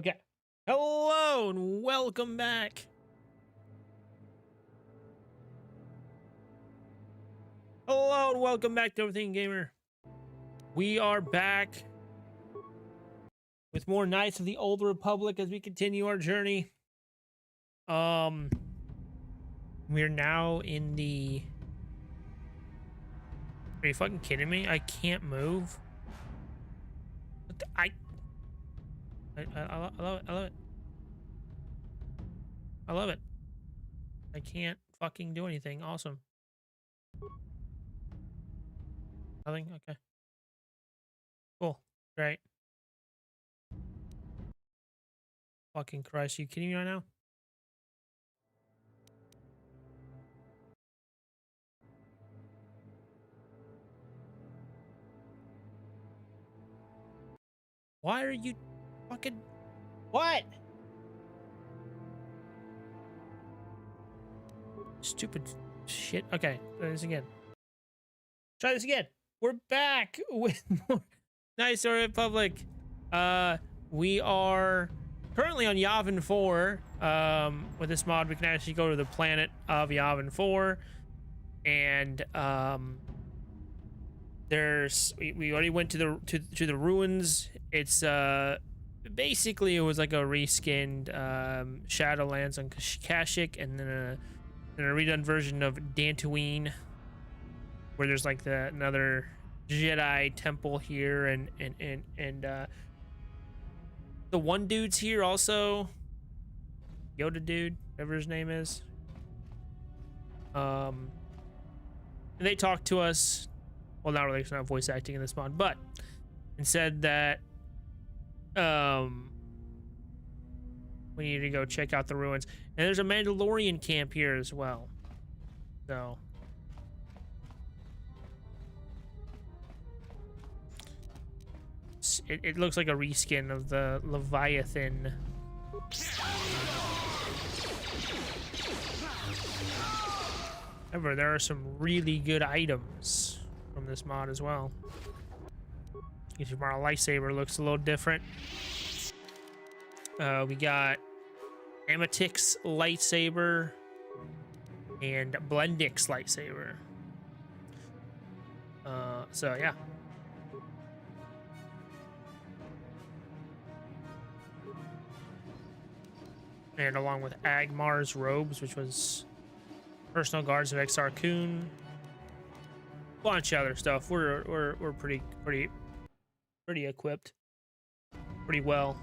Okay. Hello and welcome back. Hello and welcome back to Everything Gamer. We are back with more Knights of the Old Republic as we continue our journey. We're now in the... Are you fucking kidding me? I can't move. I love it. I love it. I love it. I can't fucking do anything. Awesome. Nothing? Okay. Cool. Great. Fucking Christ. Are you kidding me right now? Why are you fucking... What? Stupid shit. Okay, try this again. Try this again. We're back with more Knights of the Republic. We are currently on Yavin IV. With this mod, we can actually go to the planet of Yavin IV, and we already went to the ruins. It's basically it was like a reskinned Shadowlands on Kashyyyk, and then a redone version of Dantooine, where there's like another Jedi temple here, and the one dude's here also, Yoda dude, whatever his name is. And they talked to us. Well, not really, it's not voice acting in this mod, but and said that we need to go check out the ruins. And there's a Mandalorian camp here as well. So it looks like a reskin of the Leviathan. However, there are some really good items from this mod as well. If your lightsaber looks a little different. We got Ametix lightsaber and Blendix lightsaber. So yeah. And along with Agmar's robes, which was personal guards of Exar Kun, bunch of other stuff. We're pretty equipped, pretty well.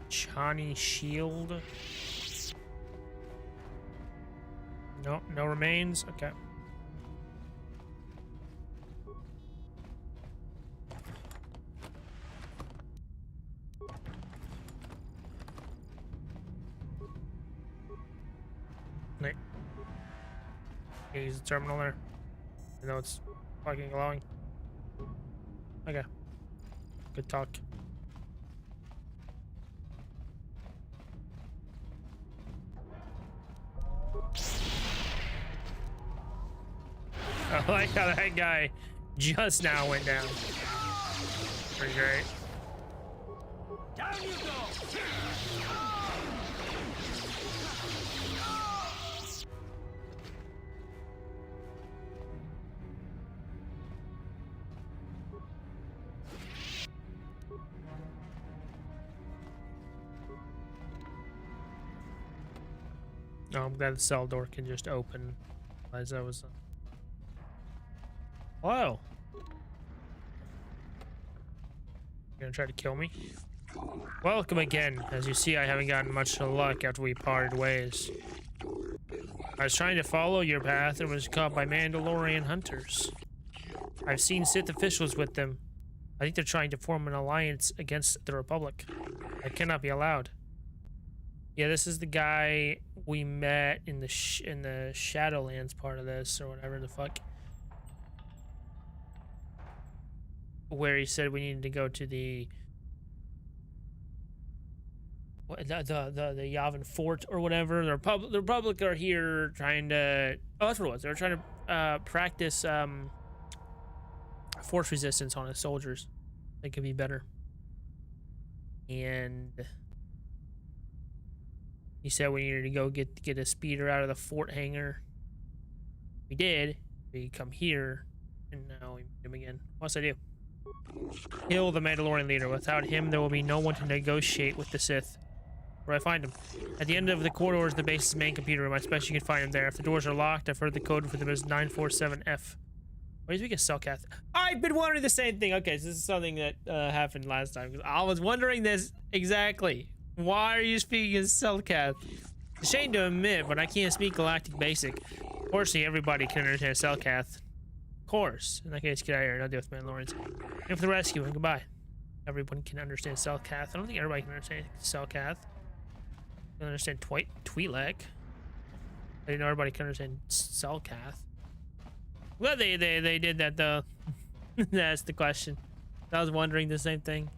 Chani shield. No remains. Okay. Right. Use the terminal there. I know it's fucking glowing. Okay. Good talk. I like how that guy just now went down. Pretty great. Down you go. Oh, I'm glad the cell door can just open. As I was. Hello. You gonna try to kill me? Welcome again. As you see, I haven't gotten much luck after we parted ways. I was trying to follow your path and was caught by Mandalorian hunters. I've seen Sith officials with them. I think they're trying to form an alliance against the Republic. That cannot be allowed. Yeah, this is the guy we met in the Shadowlands part of this, or whatever the fuck. Where he said we needed to go to the the Yavin Fort or whatever. The Republic are here trying to. Oh, that's what it was. They were trying to practice force resistance on his soldiers. They could be better. And he said we needed to go get a speeder out of the fort hangar. We did. We come here, and now we meet him again. What's I do? Kill the Mandalorian leader. Without him, there will be no one to negotiate with the Sith. Where do I find him? At the end of the corridor is the base's main computer room. I expect you can find him there. If the doors are locked, I've heard the code for them is 947F. Why do we get Cellcath? I've been wondering the same thing. Okay, so this is something that happened last time. I was wondering this exactly. Why are you speaking in Cellcath? It's a shame to admit, but I can't speak Galactic Basic. Fortunately, everybody can understand Cellcath. Of course. In that case, get out of here and I'll deal with Mandalorians. And for the rescue, and goodbye. Everyone can understand Cellcath. I don't think everybody can understand Cellcath. Can understand Twi'lek. I didn't know everybody can understand Cellcath. Well, they did that though. That's the question. I was wondering the same thing.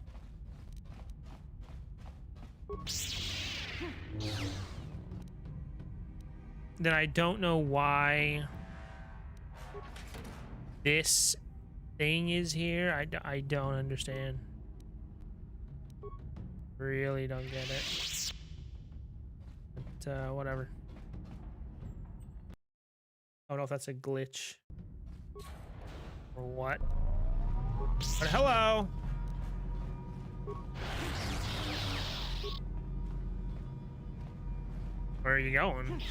Then I don't know why this thing is here. I don't understand. Really don't get it. But whatever. I don't know if that's a glitch or what. But hello. Where are you going?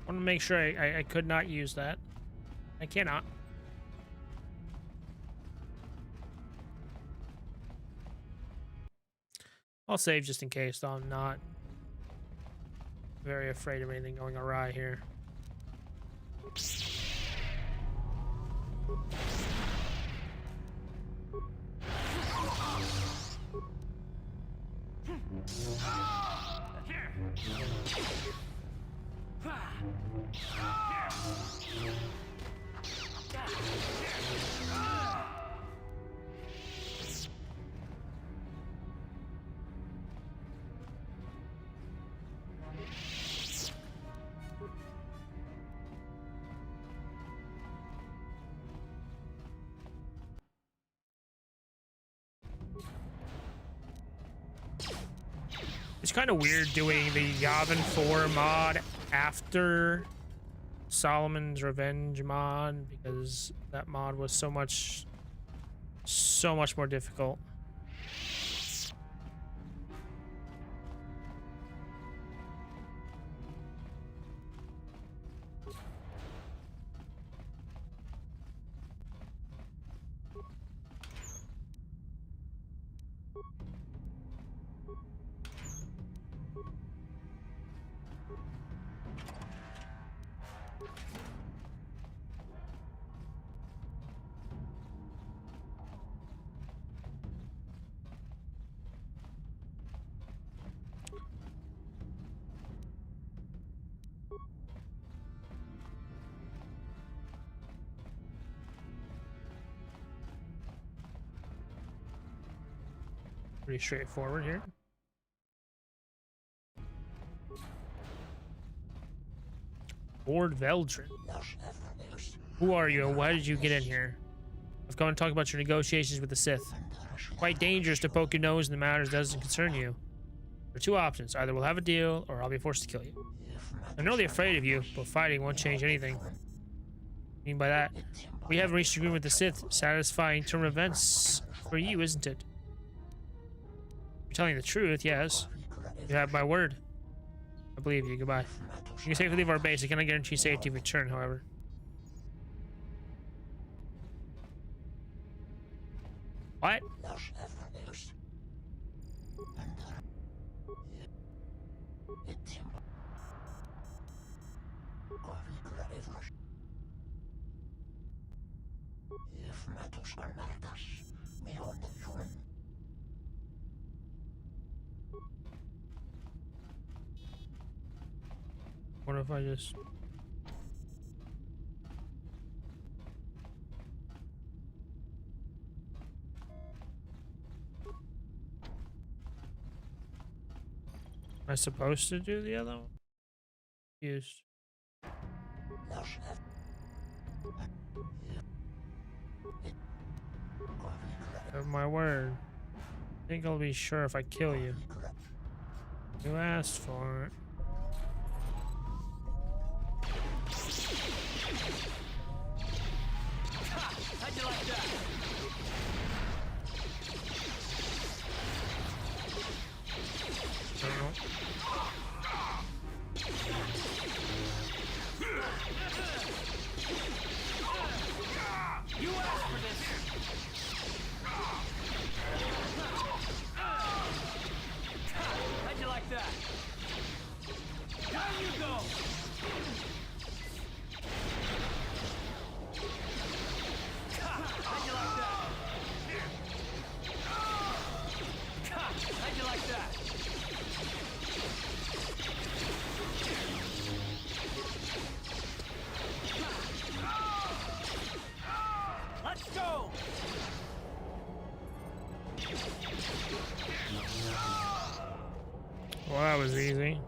I want to make sure I could not use that. I cannot. I'll save just in case, though I'm not very afraid of anything going awry here. It's kind of weird doing the Yavin IV mod after Solomon's Revenge mod, because that mod was so much more difficult. Pretty straightforward here. Lord Veldrin. Who are you and why did you get in here? I've come to talk about your negotiations with the Sith. Quite dangerous to poke your nose in the matters that doesn't concern you. There are two options. Either we'll have a deal or I'll be forced to kill you. I'm really afraid of you, but fighting won't change anything. mean by that? We haven't reached agreement with the Sith. Satisfying turn of events for you, isn't it? You're telling the truth, yes. You have my word. I believe you. Goodbye. You can safely leave our base. I cannot guarantee safety of return, however. What? What if I just... Am I supposed to do the other one? Used. Have my word. I think I'll be sure if I kill you. You asked for it. How'd you like that? I don't know. You asked for this. How'd you like that? Down you go. How'd you like that? How'd you like that? Let's go! Well, that was easy.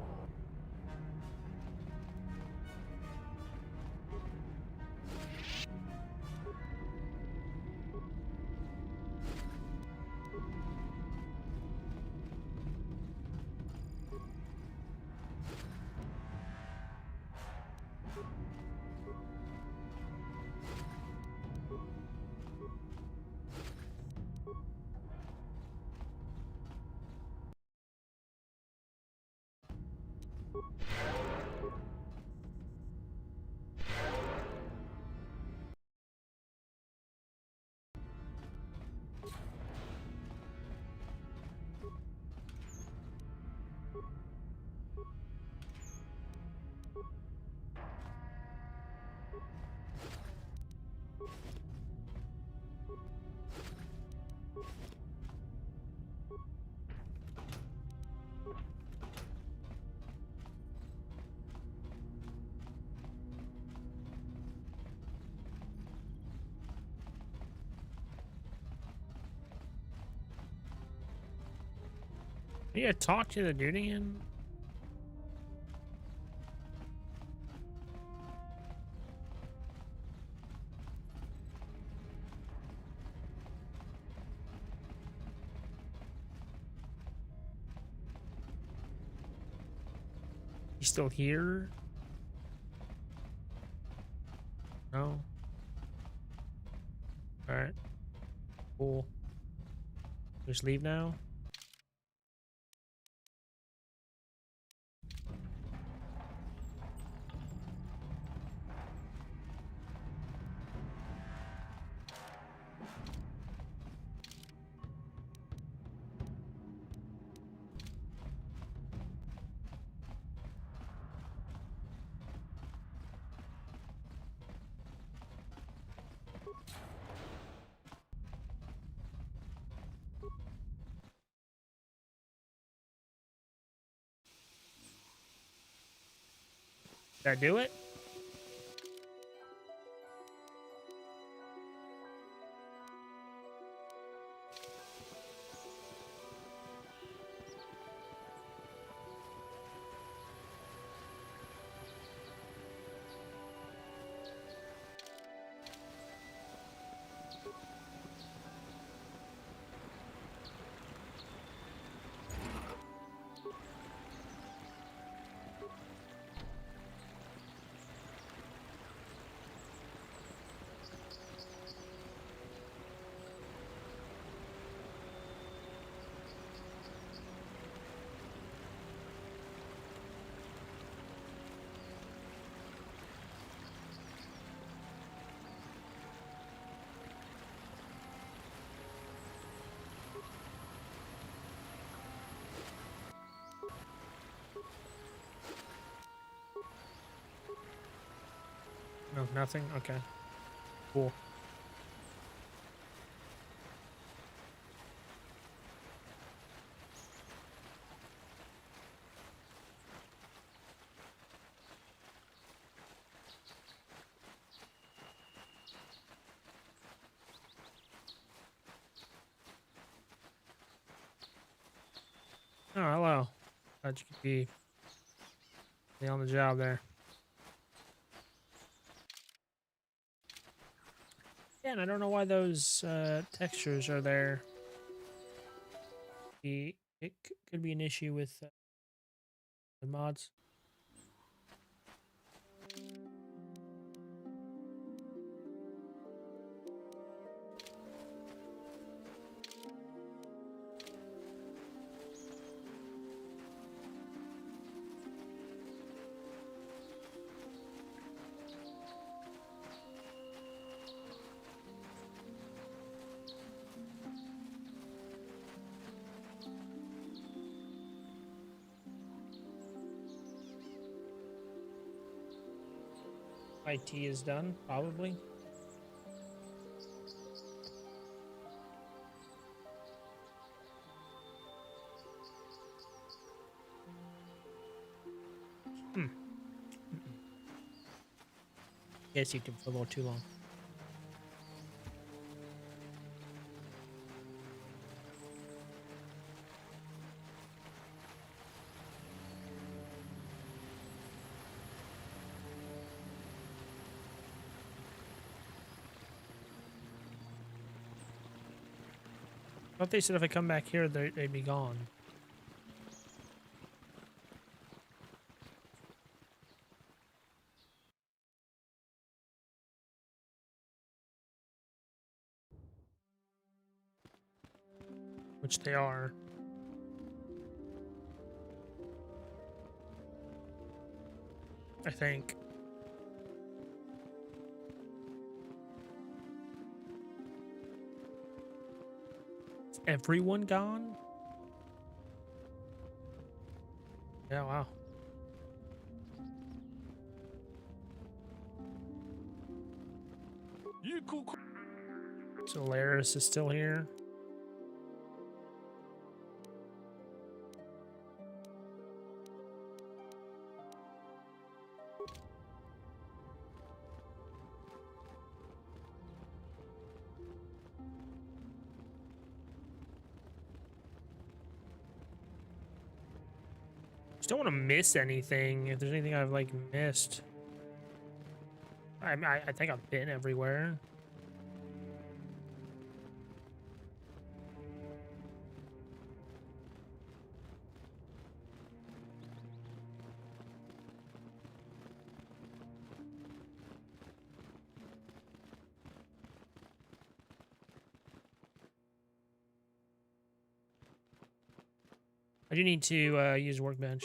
Yeah, talk to the dude again. He's still here? No. Alright. Cool. Just leave now? Did I do it? No, nothing? Okay. Cool. Oh, hello. Glad you could be on the job there. Yeah, and I don't know why those textures are there. It could be an issue with the mods. IT is done, probably. Guess you can for a little too long. I thought they said if I come back here, they'd be gone. Which they are. I think. Is everyone gone? Yeah, wow. Solaris is still here. Just don't want to miss anything. If there's anything I've like missed, I think I've been everywhere. I do need to use workbench.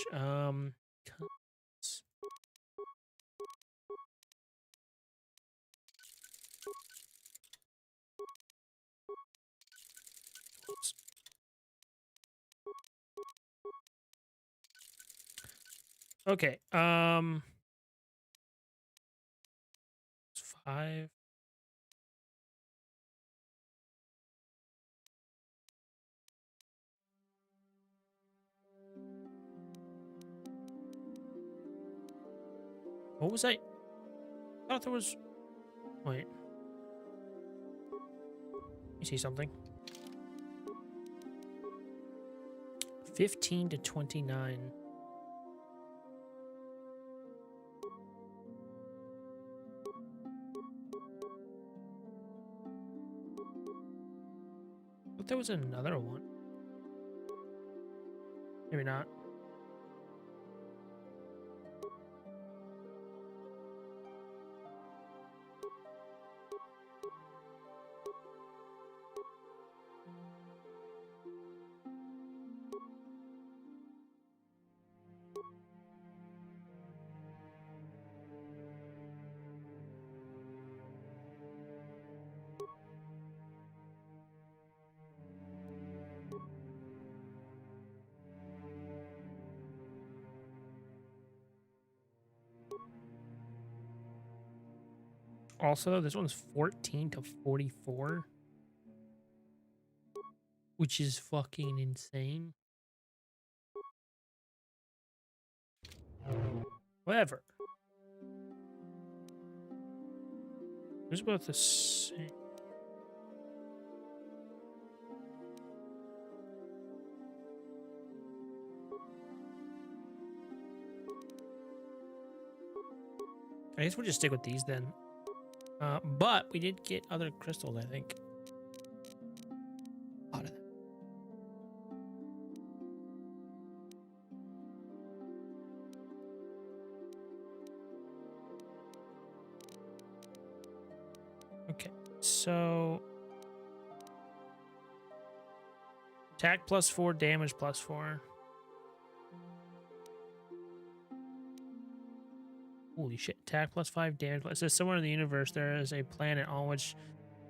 Okay. It's 5. What was I thought there was. Wait. You see something? 15 to 29. But there was another one. Maybe not. Also, this one's 14 to 44, which is fucking insane. However, who's about the same? I guess we'll just stick with these then. But we did get other crystals, I think. A lot of them. Okay, so attack +4, damage +4. Holy shit! Attack +5, damage. It says somewhere in the universe there is a planet on which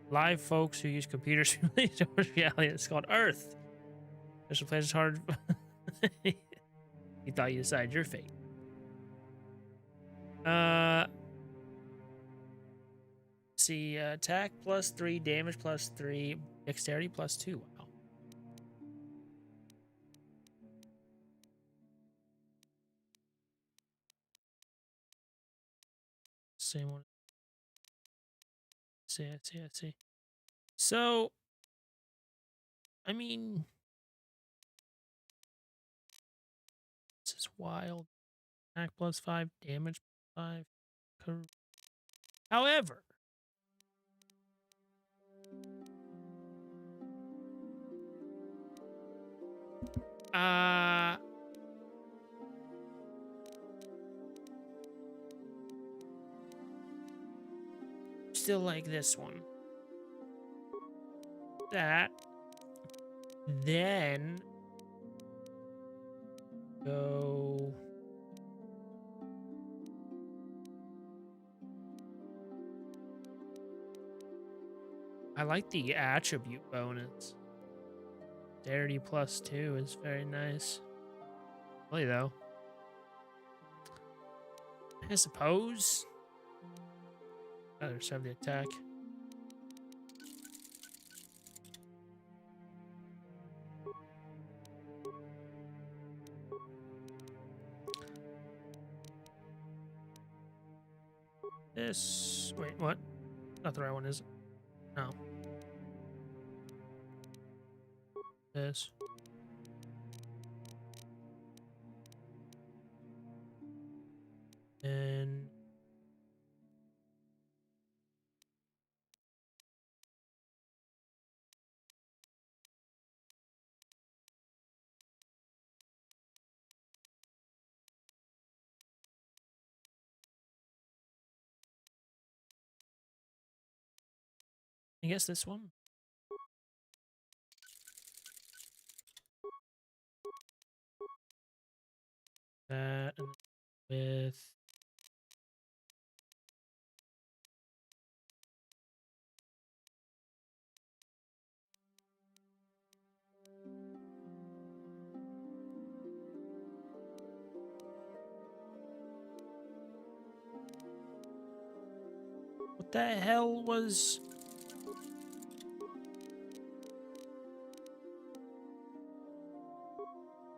live folks who use computers simulate reality. It's called Earth. There's a place hard. You thought you decided your fate. See, attack +3, damage +3, dexterity +2. Wow. Same one. I see. So, I mean, this is wild. Attack +5, damage +5. However, uh, still like this one. That. Then go. I like the attribute bonus. Dexterity +2 is very nice. Really though. I suppose. Rather have the attack. This. Wait, what? Not the right one, is it? No. This. And. I guess this one. That and with. What the hell was.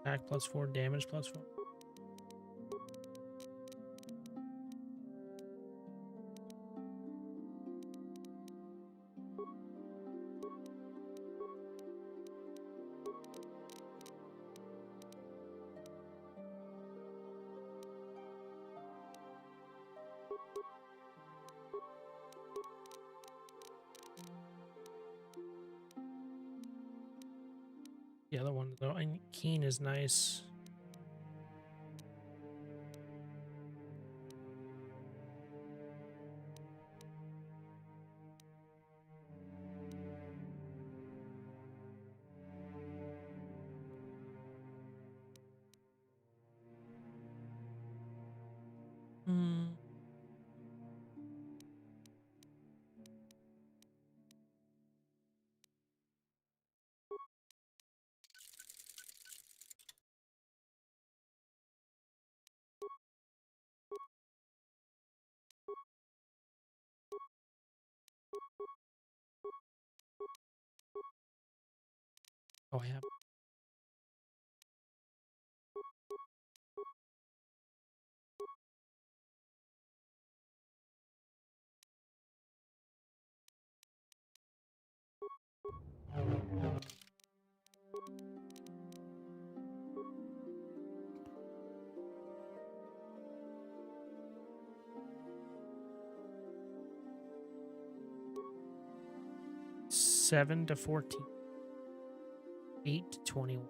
Attack +4, damage +4. The other one though, I keen is nice. Hmm. Oh, I have. Seven to 14. 8 to 21.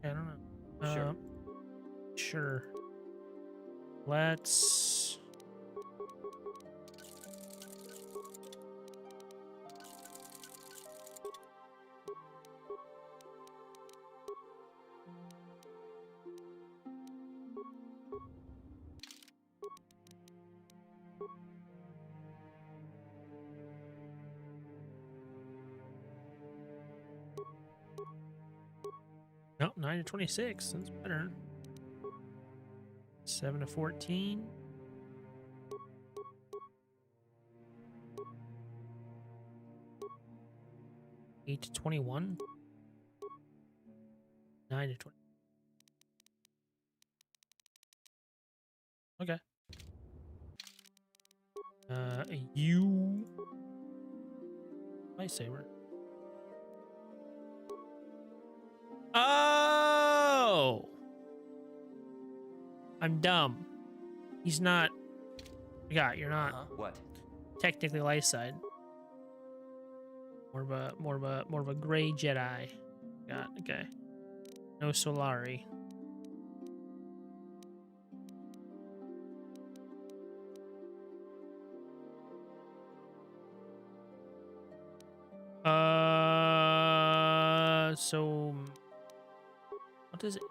I don't know. Sure. Sure. Let's. No, 9 to 26. That's better. 7 to 14. 8 to 21. 9 to 20. Okay. You. Lightsaber. Oh! I'm dumb. He's not. Yeah, you're not What? technically light side. More of a gray Jedi. Got okay. No Solari. So what is it?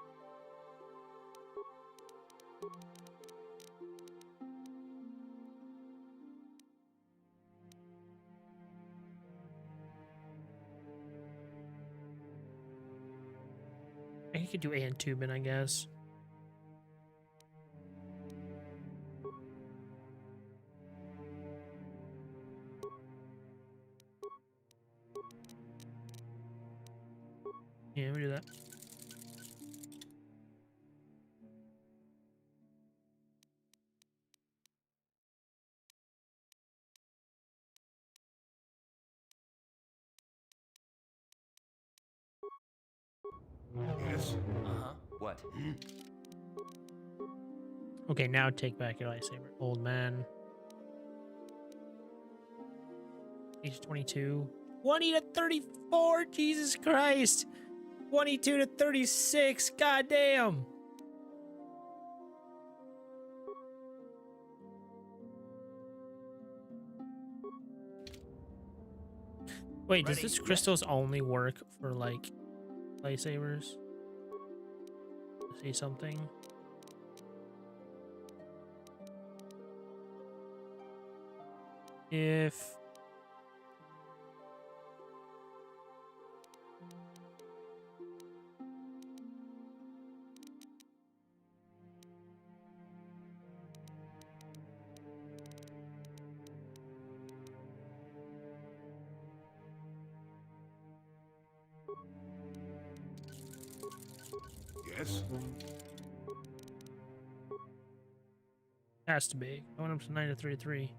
I could do A and Tubin, I guess. Yeah, we do that. Yes. What? Okay, now take back your lightsaber, old man. Age 22. 20 to 34. Jesus Christ. 22 to 36. God damn. Wait, does Ready? this crystals only work for like lightsabers? See something? If Yes. has to be. I went up to 9 to 33.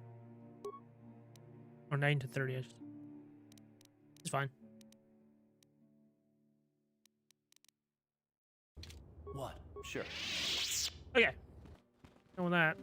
Or 9 to 30. It's fine. What? Sure. Okay. Done with that.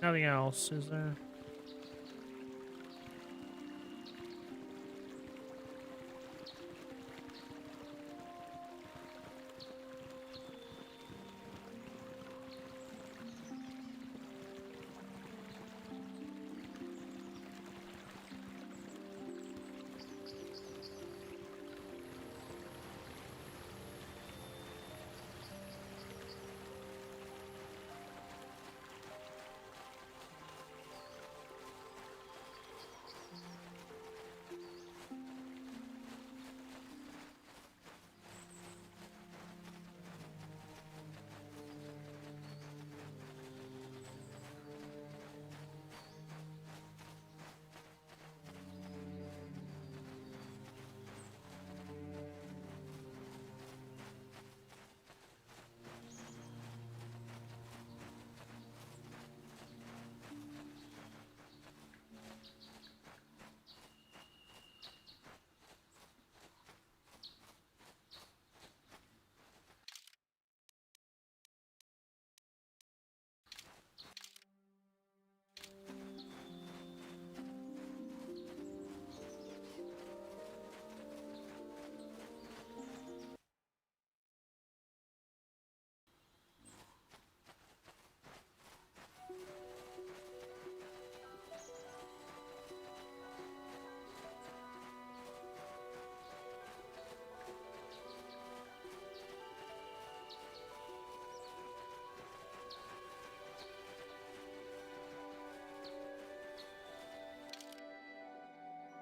Nothing else, is there?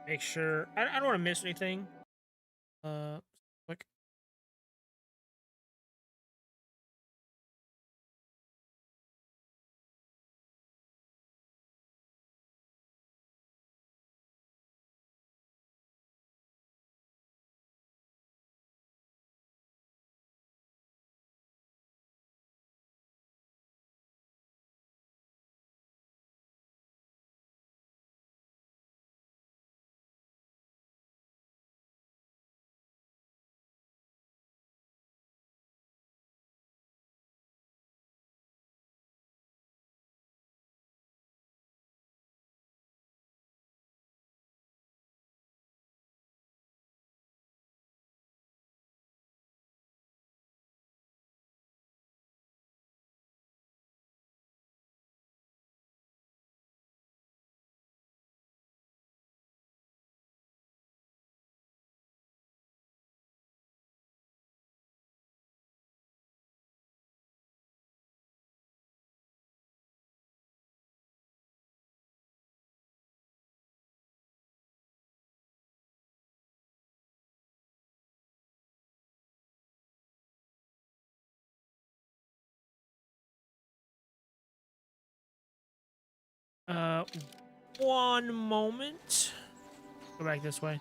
Make sure I don't want to miss anything. Quick. Uh, one moment. Go back this way.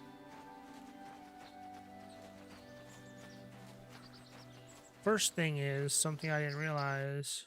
First thing is something I didn't realize.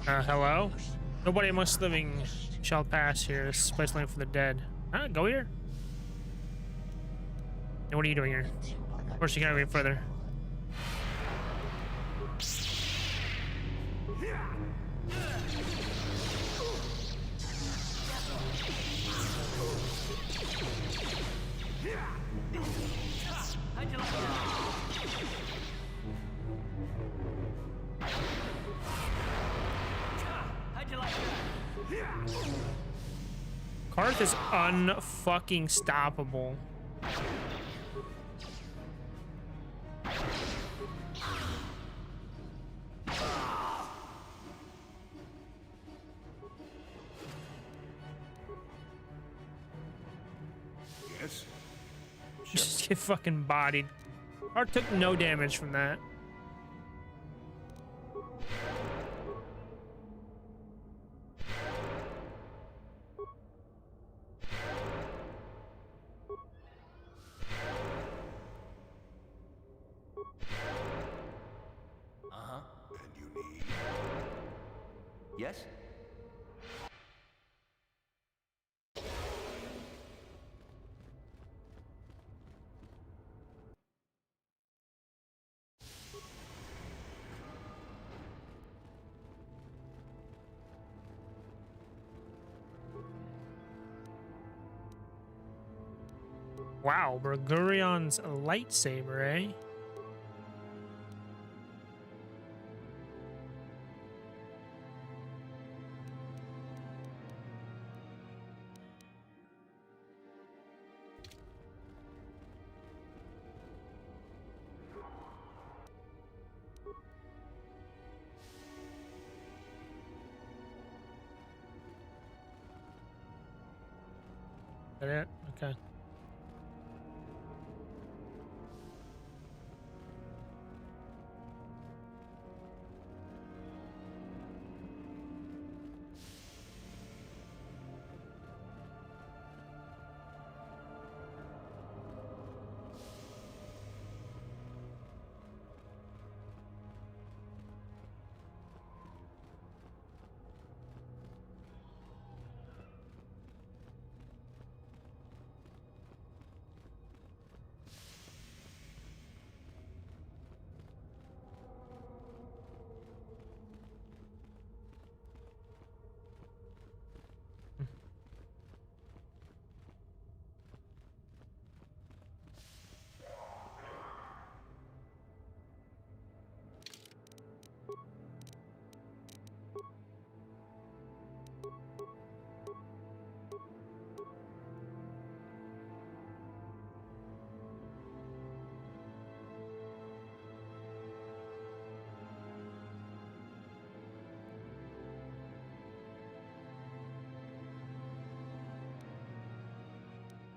Hello? Nobody amongst living shall pass here. This is a place only for the dead. Huh? Go here? And what are you doing here? Of course you can't go any further. How'd you like that? How'd you like that? Karth is unfucking stoppable. Yes? Just get fucking bodied. Karth took no damage from that. Uh-huh. And you need... Yes? Wow, Burgurion's lightsaber, eh? Is that it? Okay.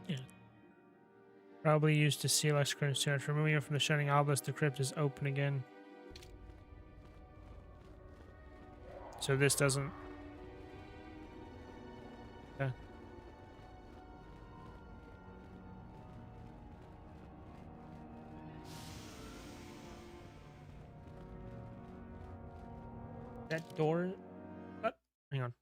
Yeah. Probably used to seal excrement search. Removing it from the shining obelisk, the crypt is open again. So this doesn't... Yeah. That door... hang on.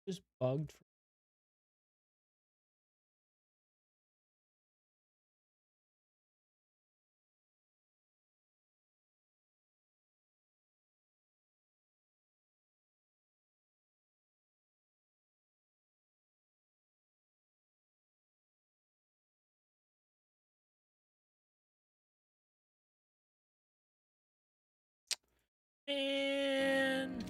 Just bugged. And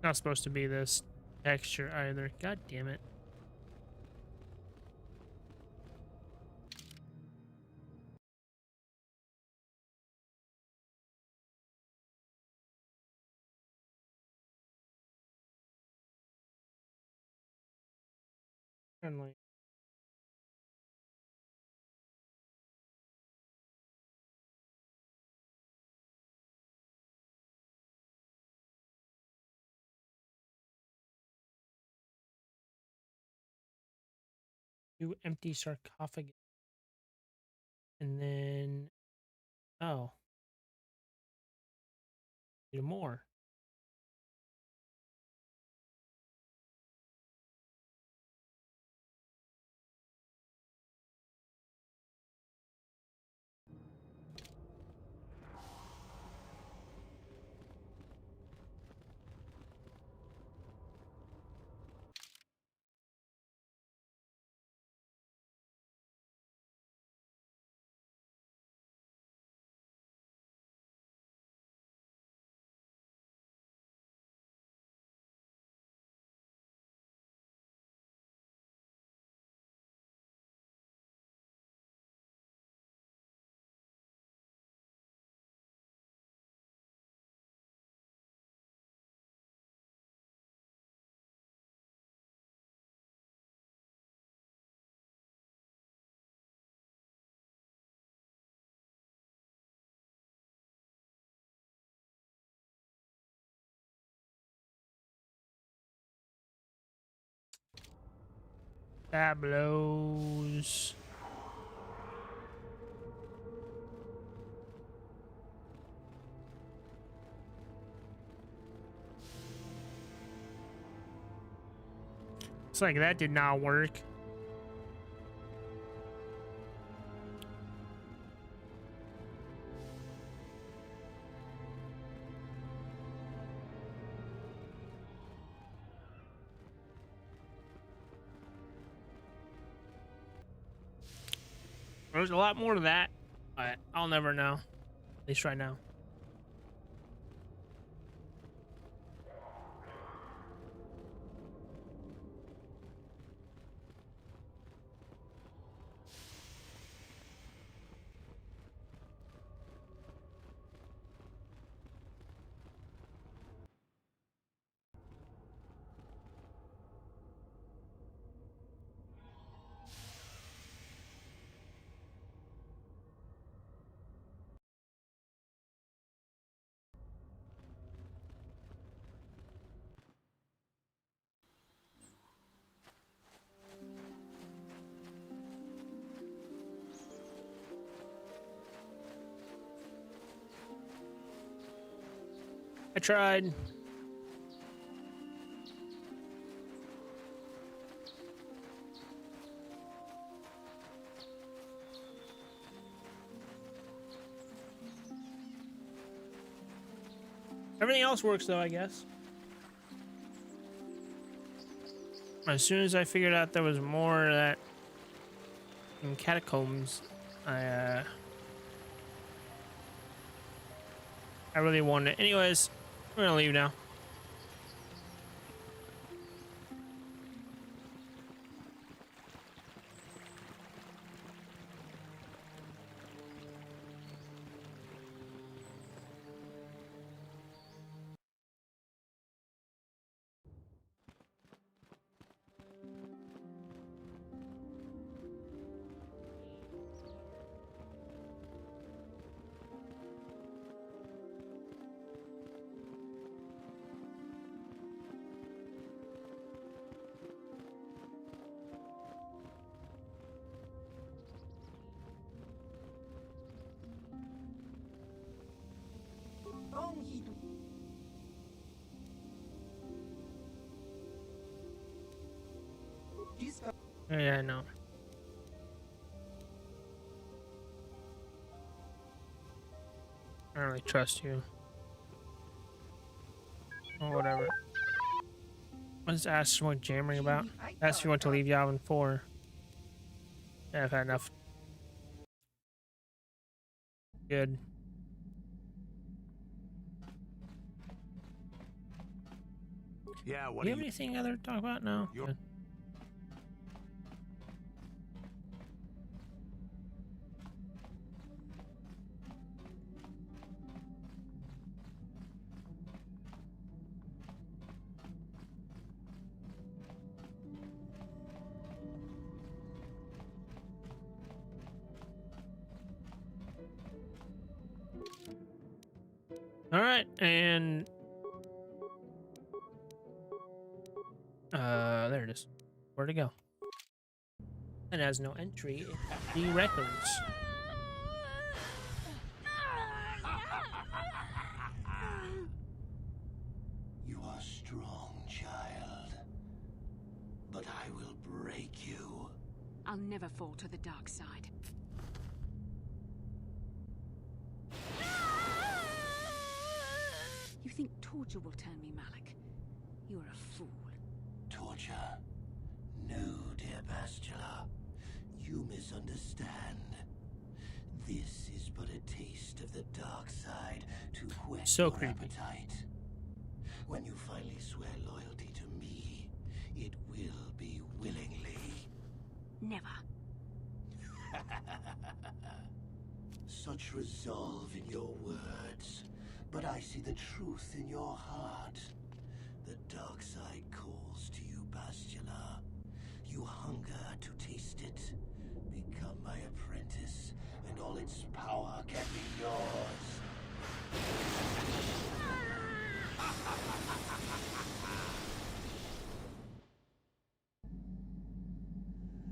not supposed to be this texture either. God damn it. And like two empty sarcophagus. And then oh, need more. Tableaus. It's like that did not work. There's a lot more to that, but I'll never know. At least right now. I tried. Everything else works though, I guess. As soon as I figured out there was more of that in catacombs, I really wanted it. Anyways, we're gonna leave now. Yeah, I know. I don't really trust you. Or whatever. Let's ask what jammering about. Ask if you want to leave Yavin IV. Yeah, I've had enough. Good. Yeah, what Do you do have you... anything other to talk about? No. You're- Good. All right, and there it is. Where'd it go? It has no entry in the records. You are strong, child, but I will break you. I'll never fall to the dark side. You think torture will turn me, Malik? You are a fool. Torture? No, dear Bastila. You misunderstand. This is but a taste of the dark side to whet So your creepy. appetite. When you finally swear loyalty to me, it will be willingly. Never. Such resolve in your words, but I see the truth in your heart. The dark side calls to you, Bastila. You hunger to taste it. Become my apprentice, and all its power can be yours.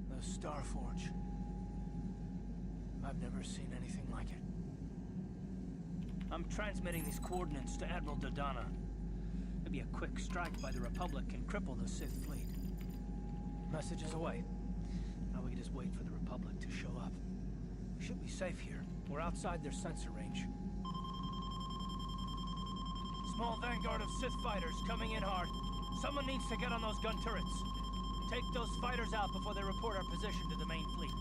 The Starforge. I've never seen anything like it. I'm transmitting these coordinates to Admiral Dodonna. Maybe a quick strike by the Republic can cripple the Sith fleet. Message is away. Now we can just wait for the Republic to show up. We should be safe here. We're outside their sensor range. Small vanguard of Sith fighters coming in hard. Someone needs to get on those gun turrets. Take those fighters out before they report our position to the main fleet.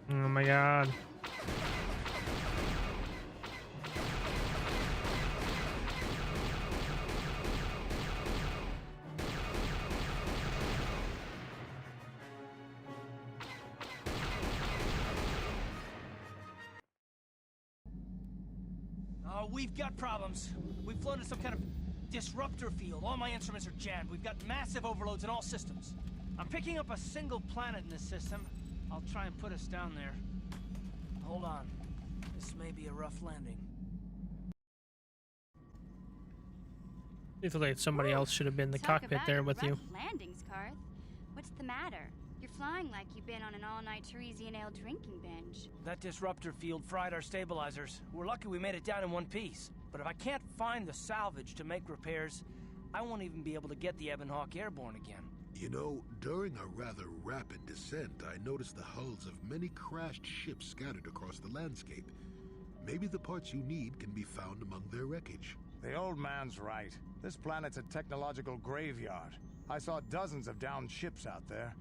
Oh my god. Oh, we've got problems. We've flown to some kind of disruptor field. All my instruments are jammed. We've got massive overloads in all systems. I'm picking up a single planet in this system. I'll try and put us down there. Hold on. This may be a rough landing. I feel like somebody else should have been in the Talk cockpit about there a with you. rough landings, Karth. What's the matter? You're flying like you've been on an all-night Teresian ale drinking binge. That disruptor field fried our stabilizers. We're lucky we made it down in one piece. But if I can't find the salvage to make repairs, I won't even be able to get the Ebon Hawk airborne again. You know, during a rather rapid descent, I noticed the hulls of many crashed ships scattered across the landscape. Maybe the parts you need can be found among their wreckage. The old man's right. This planet's a technological graveyard. I saw dozens of downed ships out there.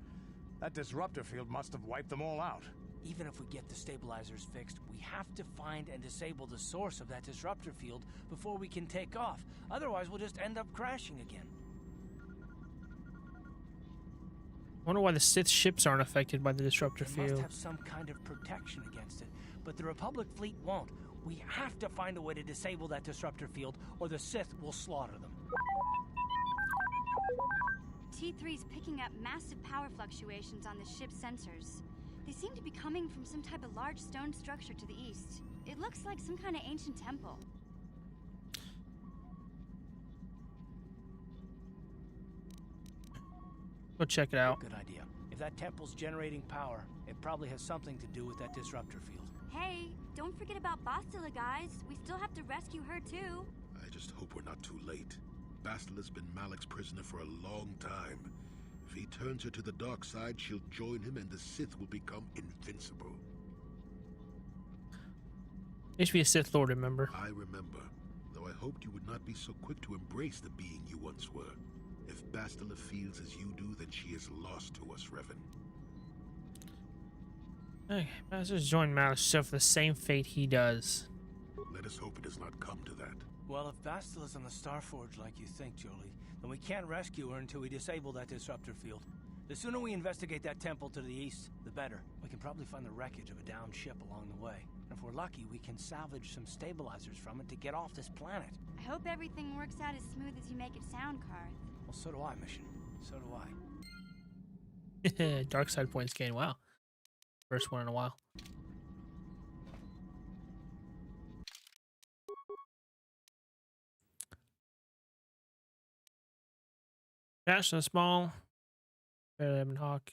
That disruptor field must have wiped them all out. Even if we get the stabilizers fixed, we have to find and disable the source of that disruptor field before we can take off. Otherwise, we'll just end up crashing again. Wonder why the Sith ships aren't affected by the disruptor They must field. have some kind of protection against it, but the Republic fleet won't. We have to find a way to disable that disruptor field, or the Sith will slaughter them. T3's picking up massive power fluctuations on the ship's sensors. They seem to be coming from some type of large stone structure to the east. It looks like some kind of ancient temple. Go check it out. Good idea. If that temple's generating power, it probably has something to do with that disruptor field. Hey, don't forget about Bastila, guys. We still have to rescue her, too. I just hope we're not too late. Bastila's been Malik's prisoner for a long time. If he turns her to the dark side, she'll join him and the Sith will become invincible. He should be a Sith Lord, remember? I remember, though I hoped you would not be so quick to embrace the being you once were. If Bastila feels as you do, then she is lost to us, Revan. Hey, Masters join Malik to suffer the same fate he does. Let us hope it does not come to that. Well, if Bastila's on the Starforge like you think, Jolie, then we can't rescue her until we disable that disruptor field. The sooner we investigate that temple to the east, the better. We can probably find the wreckage of a downed ship along the way. And if we're lucky, we can salvage some stabilizers from it to get off this planet. I hope everything works out as smooth as you make it sound, Karth. Well, so do I, Mission. So do I. Dark side points gain. Wow. First one in a while. Dash and small. Ebon Hawk.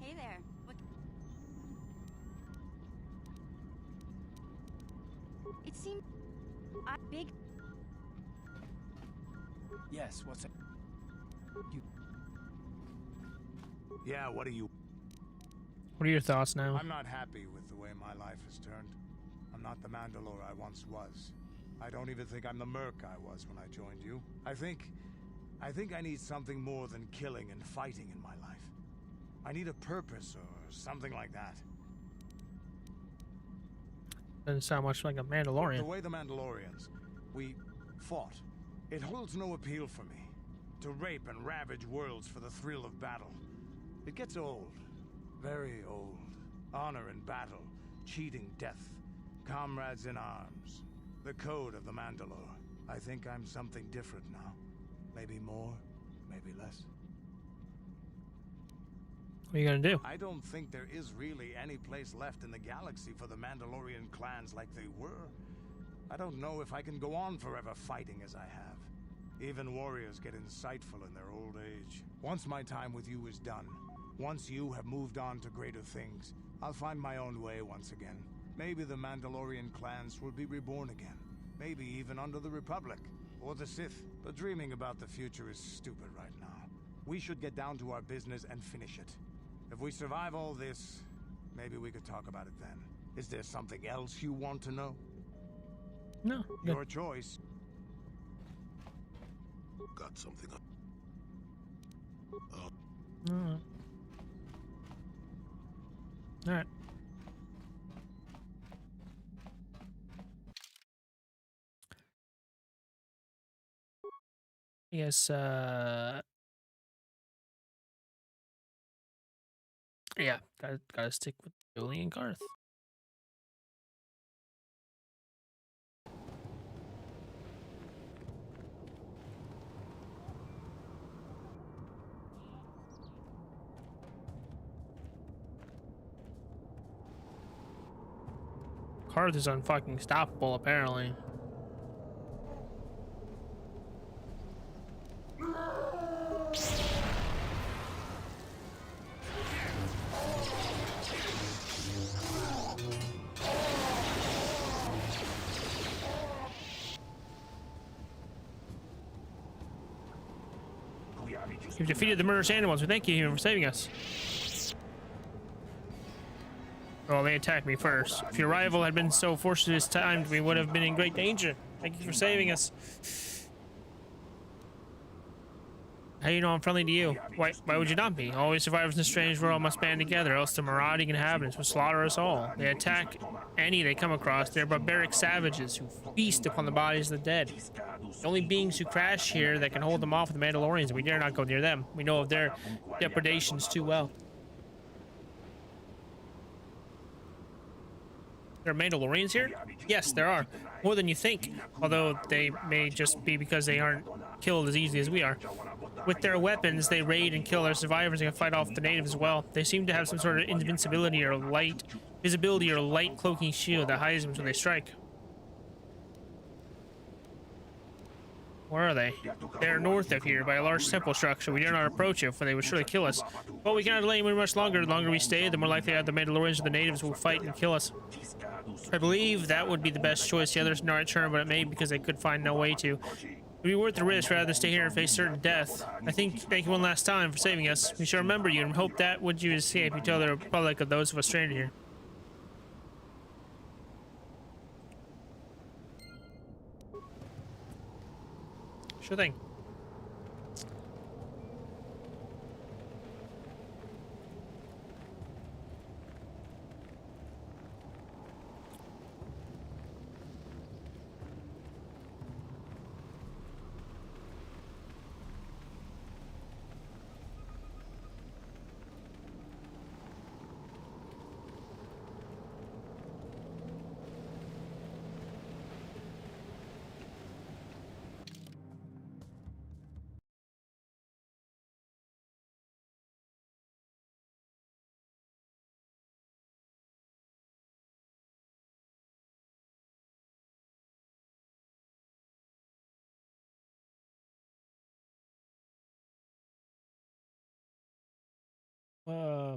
Hey there. What? It seemed... big... Yes, what's it? You... Yeah, what are you? What are your thoughts now? I'm not happy with the way my life has turned. I'm not the Mandalore I once was. I don't even think I'm the merc I was when I joined you. I think I need something more than killing and fighting in my life. I need a purpose or something like that. Doesn't sound much like a The Mandalorian. way the Mandalorians, we fought. It holds no appeal for me. To rape and ravage worlds for the thrill of battle. It gets old. Very old. Honor in battle. Cheating death. Comrades in arms. The code of the Mandalore. I think I'm something different now. Maybe more, maybe less. What are you gonna do? I don't think there is really any place left in the galaxy for the Mandalorian clans like they were. I don't know if I can go on forever fighting as I have. Even warriors get insightful in their old age. Once my time with you is done, once you have moved on to greater things, I'll find my own way once again. Maybe the Mandalorian clans will be reborn again. Maybe even under the Republic, or the Sith. But dreaming about the future is stupid right now. We should get down to our business and finish it. If we survive all this, maybe we could talk about it then. Is there something else you want to know? No. Good. Your choice. Got something up. Alright. Alright. Yes, yeah, gotta stick with Julie and Garth. Garth is unfucking stoppable, apparently. You've defeated the murderous animals. We thank you for saving us. Oh, they attacked me first. If your rival had been so fortunate as timed, we would have been in great danger. Thank you for saving us. How do you know I'm friendly to you? Why would you not be? Always survivors in a strange world must band together, else the marauding inhabitants will slaughter us all. They attack any they come across. They're barbaric savages who feast upon the bodies of the dead. The only beings who crash here that can hold them off are the Mandalorians, and we dare not go near them. We know of their depredations too well. There are Mandalorians here? Yes, there are. More than you think. Although they may just be because they aren't killed as easily as we are. With their weapons, they raid and kill our survivors and can fight off the natives as well. They seem to have some sort of invincibility or light visibility or light cloaking shield that hides them when they strike. Where are they? They are north of here by a large temple structure. We dare not approach it, for they would surely kill us. But we cannot delay much longer. The longer we stay, the more likely the Mandalorians or the natives will fight and kill us. I believe that would be the best choice. The others not return, but it may because they could find no way to. It would be worth the risk rather than stay here and face certain death. I think thank you one last time for saving us. We shall remember you and hope that would you escape, you tell the Republic of those of us stranded here. Sure thing.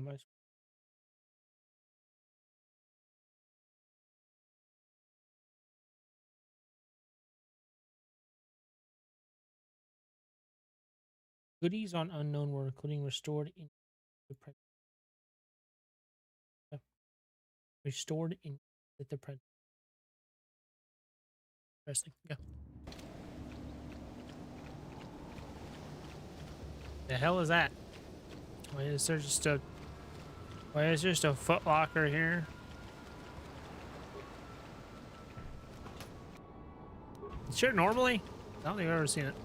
My goodies on unknown were including restored in the restored in the interesting. Yeah. The hell is that? Why is there just a foot locker here? Sure, normally? I don't think I've ever seen it.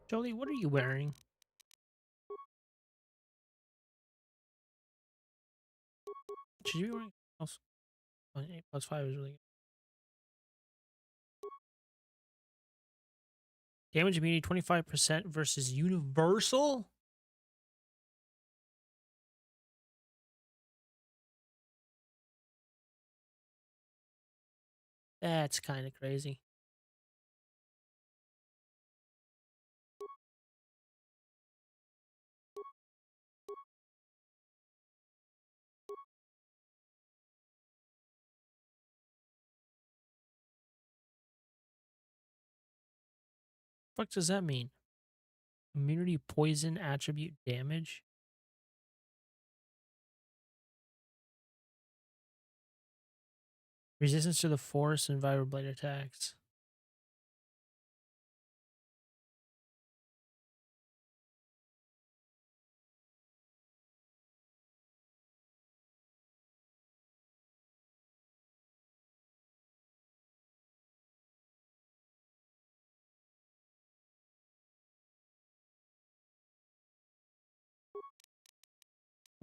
Jolie, what are you wearing? Should you be wearing else? 8+5 is really good. Damage immunity 25% versus universal? That's kind of crazy. What does that mean? Immunity, poison, attribute, damage? Resistance to the force and vibroblade attacks.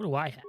What do I have?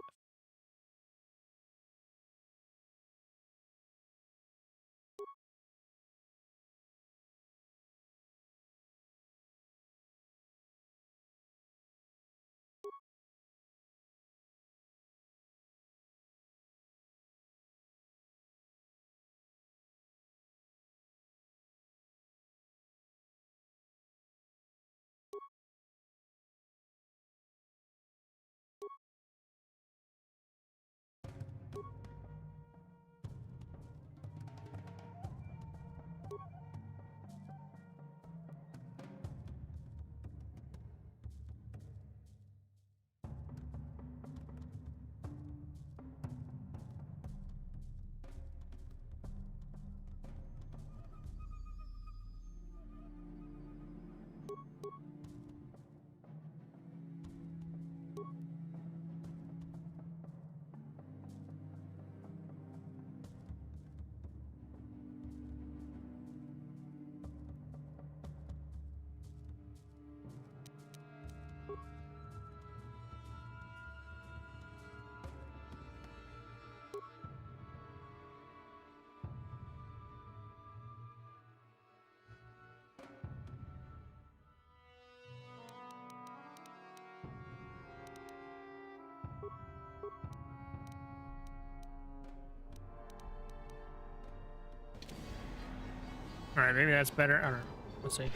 All right, maybe that's better. I don't know. Let's see.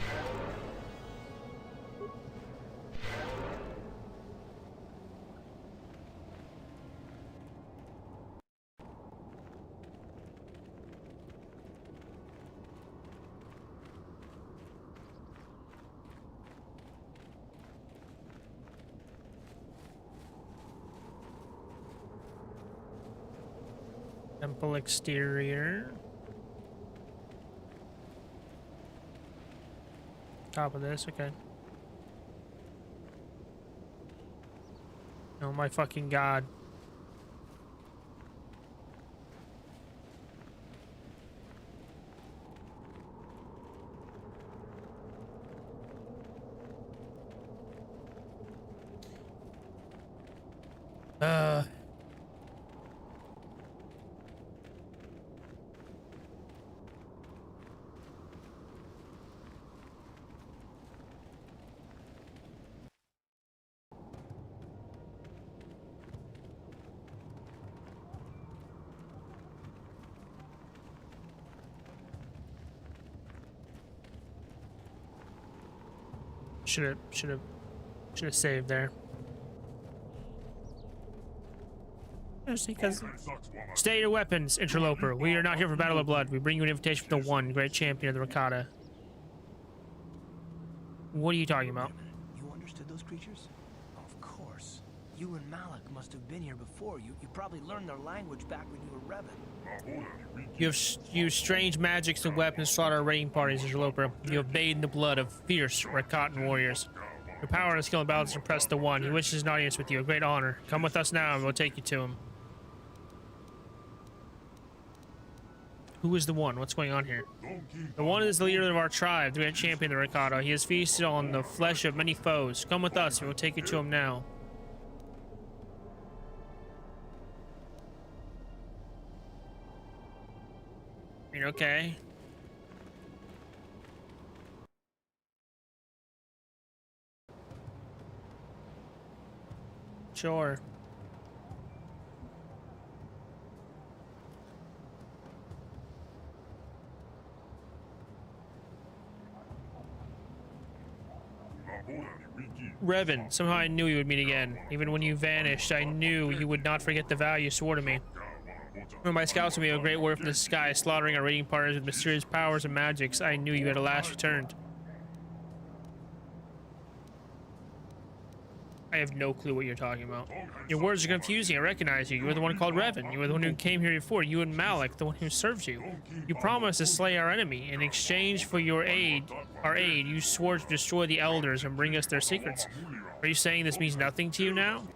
Temple exterior. Top of this, okay. Oh my fucking god. Should have saved there. Because stay your weapons, interloper. We are not here for battle of blood. We bring you an invitation from the one great champion of the Rakata. What are you talking about? You understood those creatures? Of course. You and Malik must have been here before. You probably learned their language back when you were rebbing. You have used strange magics and weapons to slaughter our raiding parties, interloper. You have bathed in the blood of fierce Rakatan warriors. Your power and skill and balance impress the one. He wishes an audience with you. A great honor. Come with us now and we'll take you to him. Who is the one? What's going on here? The one is the leader of our tribe, the great champion of the Rakata. He has feasted on the flesh of many foes. Come with us and we'll take you to him now. Okay. Sure. Revan, somehow I knew you would meet again. Even when you vanished, I knew you would not forget the vow you swore to me. When my scouts would be a great word from the sky, slaughtering our raiding partners with mysterious powers and magics, I knew you had at last returned. I have no clue what you're talking about. Your words are confusing. I recognize you. You were the one called Revan. You were the one who came here before. You and Malik, the one who served you. You promised to slay our enemy. In exchange for your aid, you swore to destroy the elders and bring us their secrets. Are you saying this means nothing to you now?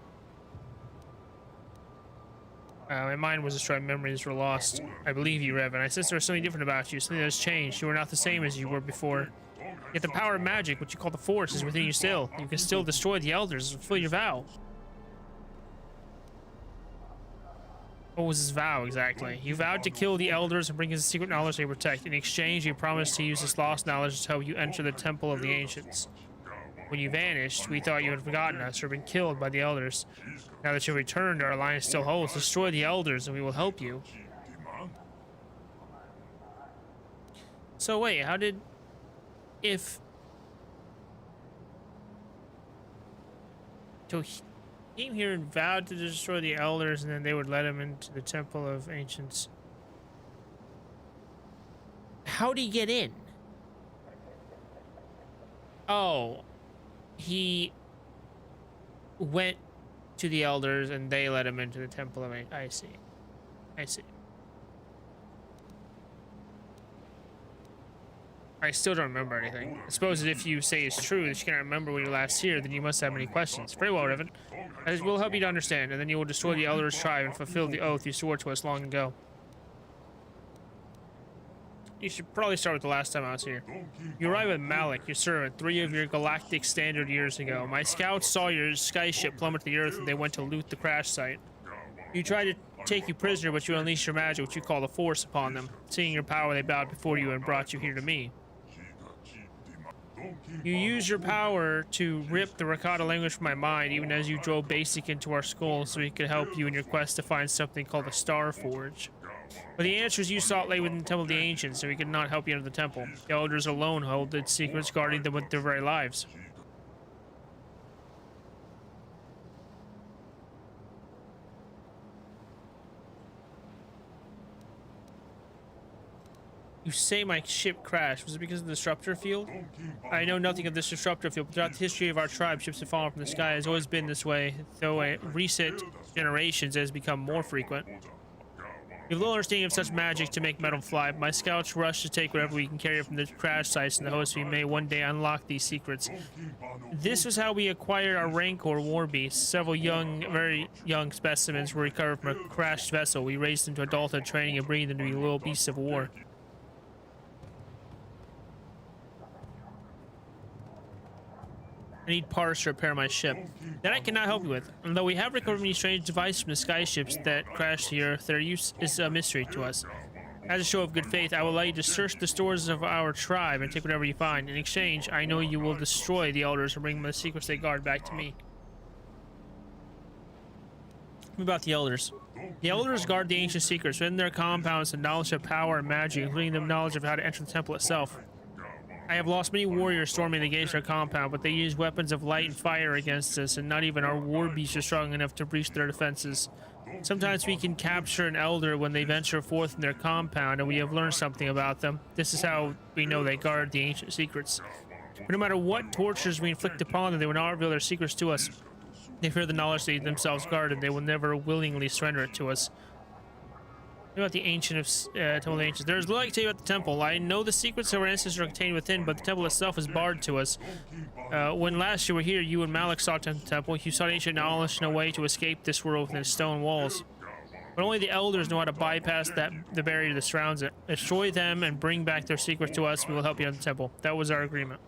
My mind was destroyed, memories were lost. I believe you, Revan. I sense there was something different about you, something that has changed. You are not the same as you were before. Yet the power of magic, what you call the Force, is within you still. You can still destroy the elders and fulfill your vow. What was his vow exactly? You vowed to kill the elders and bring us the secret knowledge they protect. In exchange, you promised to use this lost knowledge to help you enter the temple of the ancients. When you vanished, we thought you had forgotten us or been killed by the elders. Now that you've returned, our alliance still holds. Destroy the elders and we will help you. So wait, how did... If... So he came here and vowed to destroy the elders, and then they would let him into the temple of ancients. How'd he get in? Oh, he went to the elders and they let him into the temple of ancients. I see. I see. I still don't remember anything. I suppose that if you say it's true that you cannot remember when you were last here, then you must have many questions. Very well, Revan. As we'll help you to understand, and then you will destroy the Elder's tribe and fulfill the oath you swore to us long ago. You should probably start with the last time I was here. You arrived with Malik, your servant, 3 of your galactic standard years ago. My scouts saw your sky ship plummet to the earth and they went to loot the crash site. You tried to take you prisoner, but you unleashed your magic, which you call the Force, upon them. Seeing your power, they bowed before you and brought you here to me. You used your power to rip the Rakata language from my mind, even as you drove Basic into our skull so he could help you in your quest to find something called the Star Forge. But the answers you sought lay within the Temple of the Ancients, so we could not help you enter the temple. The elders alone hold its secrets, guarding them with their very lives. You say my ship crashed. Was it because of the disruptor field? I know nothing of this disruptor field, but throughout the history of our tribe, ships have fallen from the sky. It has always been this way, though in recent generations it has become more frequent. We have little understanding of such magic to make metal fly. My scouts rush to take whatever we can carry from the crash sites in the hopes we may one day unlock these secrets. This was how we acquired our Rancor war beasts. Several young, very young specimens were recovered from a crashed vessel. We raised them to adulthood, training and breeding them to be little beasts of war. I need parts to repair my ship. That I cannot help you with. Although we have recovered many strange devices from the sky ships that crashed here, their use is a mystery to us. As a show of good faith, I will allow you to search the stores of our tribe and take whatever you find. In exchange, I know you will destroy the elders and bring the secrets they guard back to me. What about the elders? The elders guard the ancient secrets. Within their compounds, the knowledge of power and magic, including the knowledge of how to enter the temple itself. I have lost many warriors storming the gates of our compound, but they use weapons of light and fire against us, and not even our war beasts are strong enough to breach their defenses. Sometimes we can capture an elder when they venture forth in their compound, and we have learned something about them. This is how we know they guard the ancient secrets. But no matter what tortures we inflict upon them, they will not reveal their secrets to us. They fear the knowledge they themselves guard, and they will never willingly surrender it to us. What about the ancient of Temple of the Ancients? There's little I can tell you about the temple. I know the secrets of our ancestors are contained within, but the temple itself is barred to us. When last you were here, you and Malik sought the temple. You sought ancient knowledge and a way to escape this world within its stone walls. But only the elders know how to bypass the barrier that surrounds it. Destroy them and bring back their secrets to us. We will help you on the temple. That was our agreement.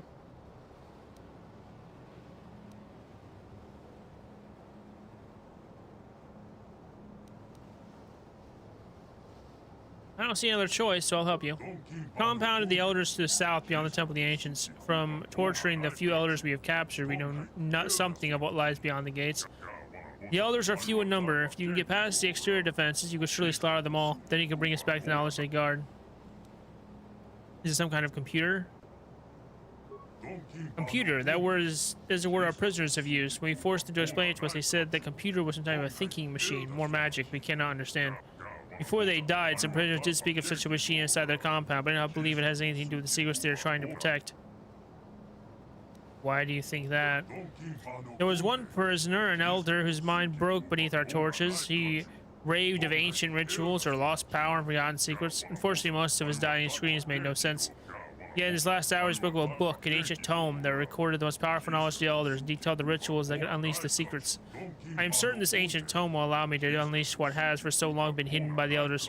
I don't see another choice, so I'll help you. Compounded the elders to the south beyond the Temple of the Ancients. From torturing the few elders we have captured, we know not something of what lies beyond the gates. The elders are few in number. If you can get past the exterior defenses, you could surely slaughter them all. Then you can bring us back the knowledge they guard. Is it some kind of computer? Computer. That word is a word our prisoners have used. When we forced them to explain it to us, they said the computer was some type of a thinking machine. More magic we cannot understand. Before they died, some prisoners did speak of such a machine inside their compound, but I do not believe it has anything to do with the secrets they are trying to protect. Why do you think that? There was one prisoner, an elder, whose mind broke beneath our torches. He raved of ancient rituals or lost power and forgotten secrets. Unfortunately, most of his dying screams made no sense. Yet in his last hour, he spoke of a book, an ancient tome that recorded the most powerful knowledge of the elders and detailed the rituals that could unleash the secrets. I am certain this ancient tome will allow me to unleash what has for so long been hidden by the elders.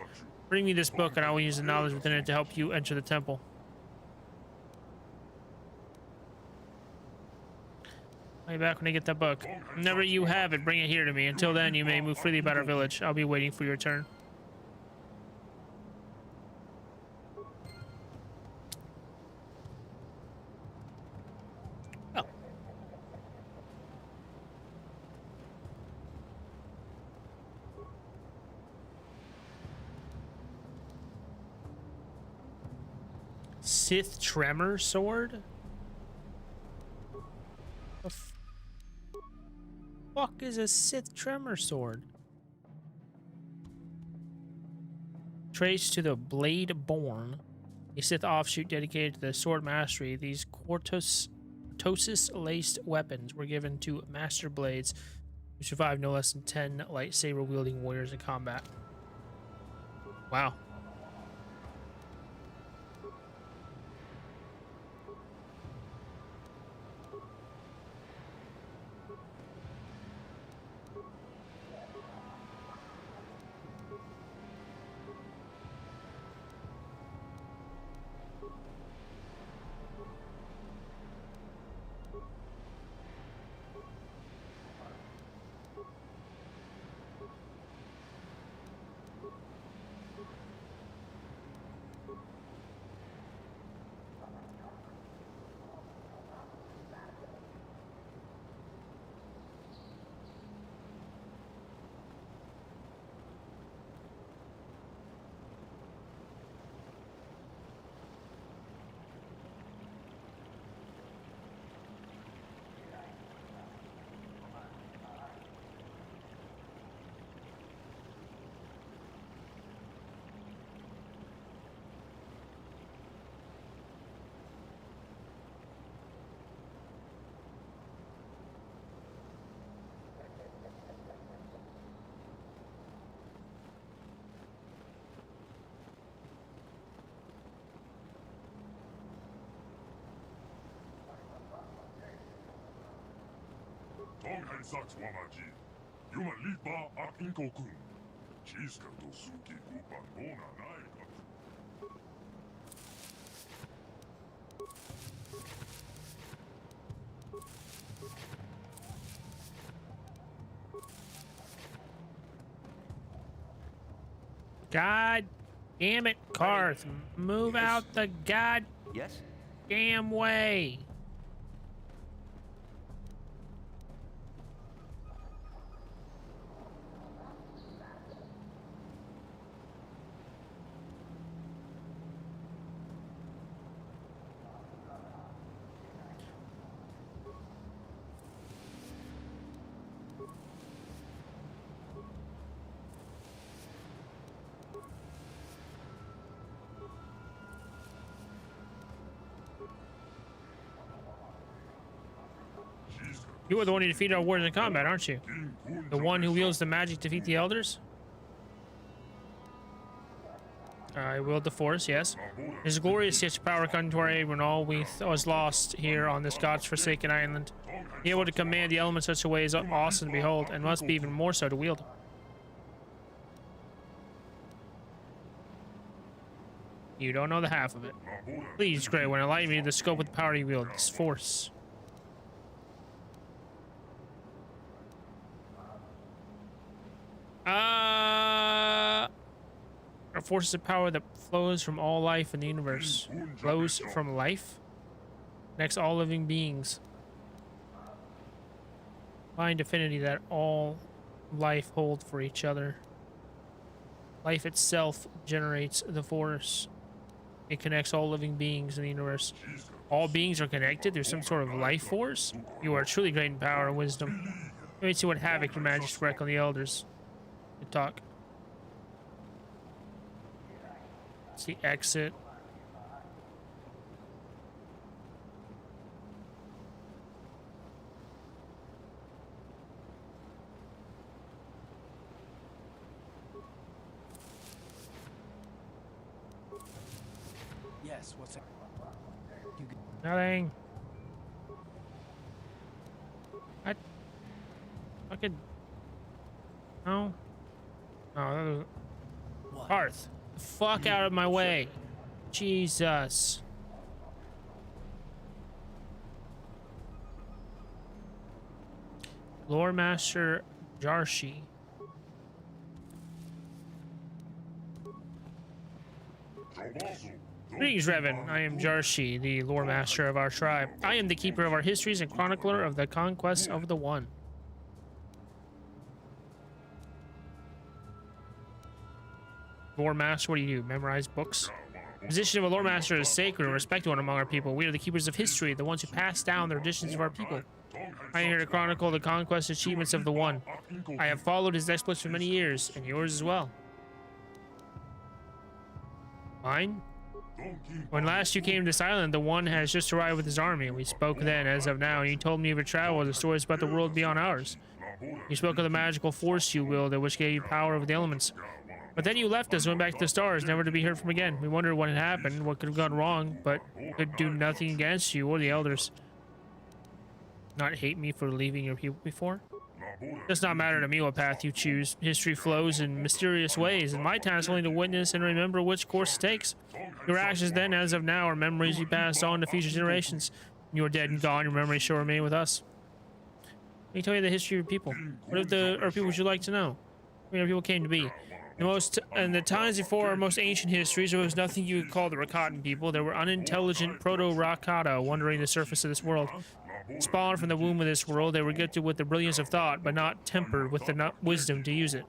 Bring me this book and I will use the knowledge within it to help you enter the temple. I'll be back when I get that book. Whenever you have it, bring it here to me. Until then, you may move freely about our village. I'll be waiting for your turn. Oh. Sith Tremor Sword? The fuck is a Sith Tremor Sword? Traced to the Blade Born, a Sith offshoot dedicated to the sword mastery. These cortosis-laced weapons were given to Master Blades who survived no less than 10 lightsaber-wielding warriors in combat. Wow. Tonghai Saks Wamaji, Yuma Lipa ak Inkokun, Chiska to Suki Upan Bona Naikat. God damn it, Karth. Move out the Yes? goddamn way. You are the one who defeated our warriors in combat, aren't you? The one who wields the magic to defeat the elders? I wield the force, yes. It is glorious to see such power come to our aid when all was lost here on this god's forsaken island. Be able to command the elements in such a way is awesome to behold, and must be even more so to wield. You don't know the half of it. Please, Grey One, enlighten me to the scope of the power you wield, this force. A force of power that flows from all life in the universe. Flows from life? Connects all living beings. Find affinity that all life hold for each other. Life itself generates the force. It connects all living beings in the universe. All beings are connected. There's some sort of life force. You are truly great in power and wisdom. Let me see what havoc your magic wreak on the elders. Good talk. It's the exit. Yes, what's that? Nothing. I fucking. No. No, that was. What? Karth. The fuck out of my way. Jesus. Lore Master Jarshi. Greetings, Revan. I am Jarshi, the lore master of our tribe. I am the keeper of our histories and chronicler of the conquest of the One. Lore master, what do? Memorize books? The position of a lore master is sacred and respected one among our people. We are the keepers of history, the ones who pass down the traditions of our people. I am here to chronicle the conquest achievements of the One. I have followed his exploits for many years, and yours as well. Mine? When last you came to this island, the One has just arrived with his army. We spoke then, as of now, and you told me of your travels, the stories about the world beyond ours. You spoke of the magical force you wielded, which gave you power over the elements. But then you left us, went back to the stars, never to be heard from again. We wondered what had happened, what could have gone wrong, but could do nothing against you or the elders. Not hate me for leaving your people before? It does not matter to me what path you choose. History flows in mysterious ways, and my task is only to witness and remember which course it takes. Your actions then, as of now, are memories you pass on to future generations. When you are dead and gone, your memories shall remain with us. Let me tell you the history of your people. What of our people would you like to know? Where our people came to be? In the times before our most ancient histories, there was nothing you could call the Rakatan people. There were unintelligent proto-Rakata wandering the surface of this world. Spawned from the womb of this world, they were gifted with the brilliance of thought, but not tempered with the wisdom to use it.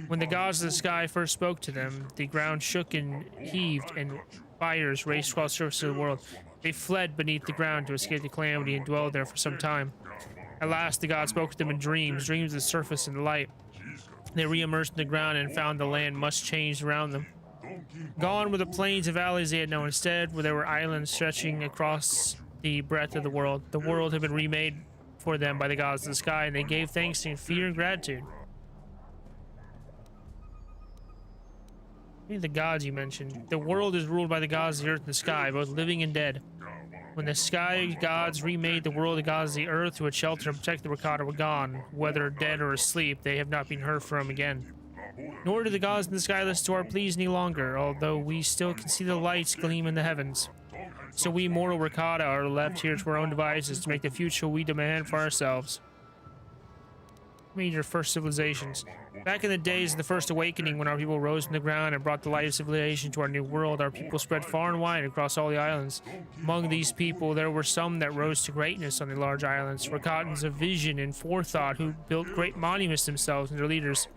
When the gods of the sky first spoke to them, the ground shook and heaved, and fires raced across the surface of the world. They fled beneath the ground to escape the calamity and dwelled there for some time. At last, the gods spoke to them in dreams of the surface and the light. They re-immersed in the ground and found the land much changed around them. Gone were the plains and valleys they had known. Instead, where there were islands stretching across the breadth of the world. The world had been remade for them by the gods of the sky, and they gave thanks in fear and gratitude. The gods you mentioned. The world is ruled by the gods of the earth and the sky, both living and dead. When the sky gods remade the world, the gods of the earth who had sheltered and protected the Rakata were gone. Whether dead or asleep, they have not been heard from again. Nor do the gods in the sky listen to our pleas any longer, although we still can see the lights gleam in the heavens. So we mortal Rakata are left here to our own devices to make the future we demand for ourselves. Meet your first civilizations. Back in the days of the First Awakening, when our people rose from the ground and brought the light of civilization to our new world, our people spread far and wide across all the islands. Among these people, there were some that rose to greatness on the large islands, Rakatans of vision and forethought who built great monuments themselves and their leaders.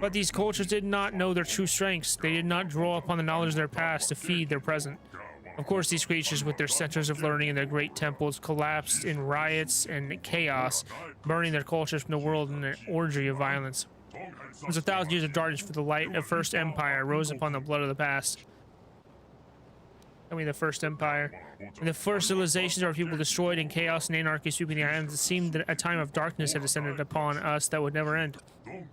But these cultures did not know their true strengths. They did not draw upon the knowledge of their past to feed their present. Of course, these creatures, with their centers of learning and their great temples, collapsed in riots and chaos, burning their cultures from the world in an orgy of violence. It was 1,000 years of darkness for the light of First Empire rose upon the blood of the past. The First Empire. When the first civilizations of our people destroyed and chaos and anarchy sweeping the islands, it seemed that a time of darkness had descended upon us that would never end.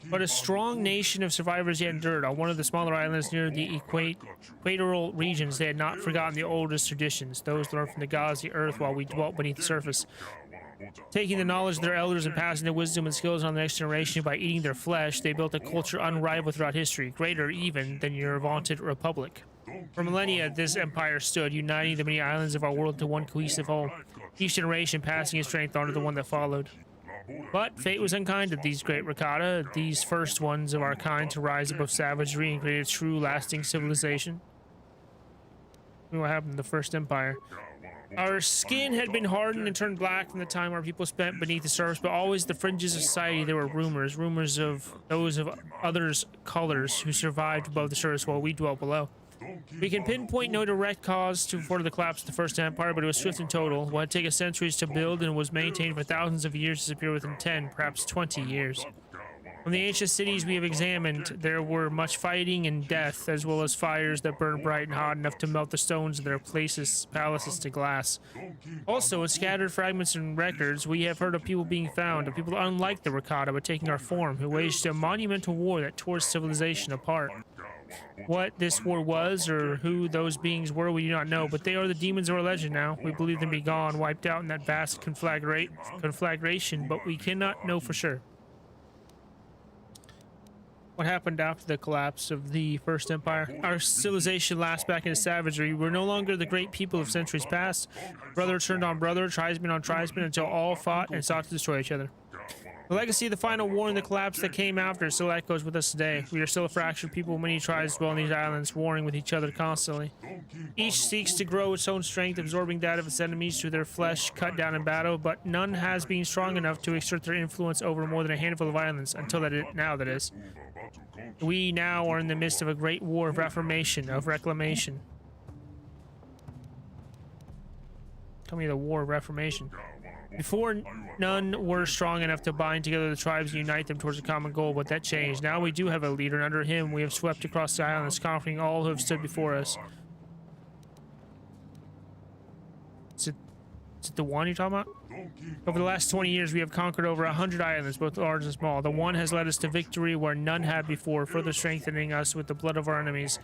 But a strong nation of survivors yet endured. On one of the smaller islands near the equatorial regions, they had not forgotten the oldest traditions, those learned from the gods of the earth while we dwelt beneath the surface. Taking the knowledge of their elders and passing their wisdom and skills on the next generation by eating their flesh, they built a culture unrivaled throughout history, greater even than your vaunted republic. For millennia, this empire stood, uniting the many islands of our world into one cohesive whole, each generation passing its strength on to the one that followed. But fate was unkind to these great Rakata, these first ones of our kind to rise above savagery and create a true, lasting civilization. What happened to the First Empire? Our skin had been hardened and turned black from the time our people spent beneath the surface, but always the fringes of society there were rumors of those of others' colors who survived above the surface while we dwelt below. We can pinpoint no direct cause for the collapse of the First Empire, but it was swift and total. What had taken centuries to build and was maintained for thousands of years disappeared within 10, perhaps 20 years. From the ancient cities we have examined, there were much fighting and death, as well as fires that burned bright and hot enough to melt the stones of their palaces to glass. Also, in scattered fragments and records, we have heard of people being found, of people unlike the Rakata but taking our form, who waged a monumental war that tore civilization apart. What this war was, or who those beings were, we do not know, but they are the demons of our legend now. We believe them to be gone, wiped out in that vast conflagration, but we cannot know for sure. What happened after the collapse of the First Empire? Our civilization lapsed back into savagery. We're no longer the great people of centuries past. Brother turned on brother, tribesman on tribesman, until all fought and sought to destroy each other. The The legacy of the final war and the collapse that came after still echoes with us today. We are still a fractured people, many tribes dwell on these islands, warring with each other constantly. Each seeks to grow its own strength, absorbing that of its enemies through their flesh cut down in battle, but none has been strong enough to exert their influence over more than a handful of islands, until now that is. We now are in the midst of a great war of reformation, of reclamation. Tell me the war of reformation. Before, none were strong enough to bind together the tribes and unite them towards a common goal, but that changed. Now we do have a leader, and under him we have swept across the islands, conquering all who have stood before us. Is it the one you're talking about? Over the last 20 years, we have conquered over 100 islands, both large and small. The one has led us to victory where none had before, further strengthening us with the blood of our enemies.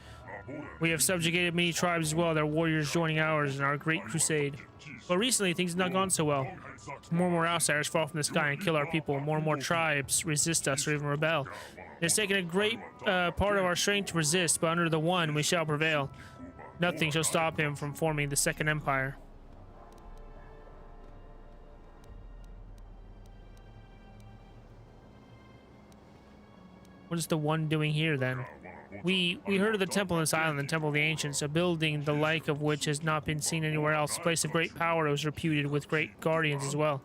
We have subjugated many tribes as well, their warriors joining ours in our great crusade. But recently, things have not gone so well. More and more outsiders fall from the sky and kill our people. More and more tribes resist us or even rebel. It has taken a great part of our strength to resist, but under the one, we shall prevail. Nothing shall stop him from forming the Second Empire. What is the one doing here, then? We heard of the temple in this island, the Temple of the Ancients, a building the like of which has not been seen anywhere else. A place of great power, it was reputed, with great guardians as well.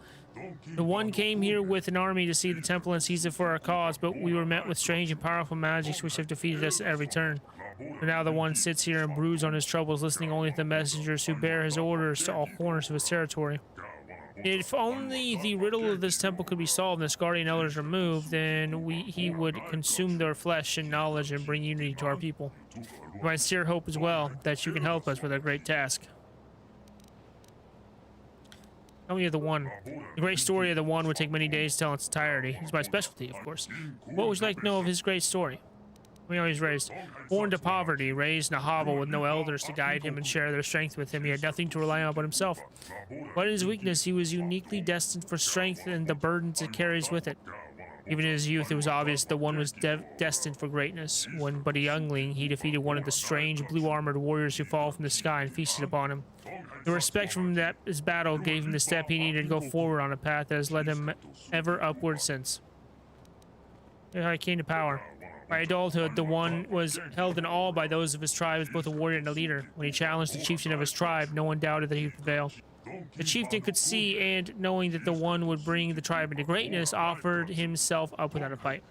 The one came here with an army to see the temple and seize it for our cause, but we were met with strange and powerful magics which have defeated us at every turn. And now the one sits here and broods on his troubles, listening only to the messengers who bear his orders to all corners of his territory. If only the riddle of this temple could be solved and this guardian elders removed, then he would consume their flesh and knowledge and bring unity to our people. My sincere hope as well that you can help us with our great task. Tell me of the one. The great story of the one would take many days to tell in its entirety. It's my specialty, of course. What would you like to know of his great story? We always raised. Born to poverty, raised in a hovel with no elders to guide him and share their strength with him, he had nothing to rely on but himself. But in his weakness, he was uniquely destined for strength and the burdens it carries with it. Even in his youth, it was obvious the one was destined for greatness. When but a youngling, he defeated one of the strange blue-armored warriors who fall from the sky and feasted upon him. The respect from his battle gave him the step he needed to go forward on a path that has led him ever upward since. How he came to power. By adulthood, the one was held in awe by those of his tribe as both a warrior and a leader. When he challenged the chieftain of his tribe, no one doubted that he would prevail. The chieftain could see, and knowing that the one would bring the tribe into greatness, offered himself up without a fight.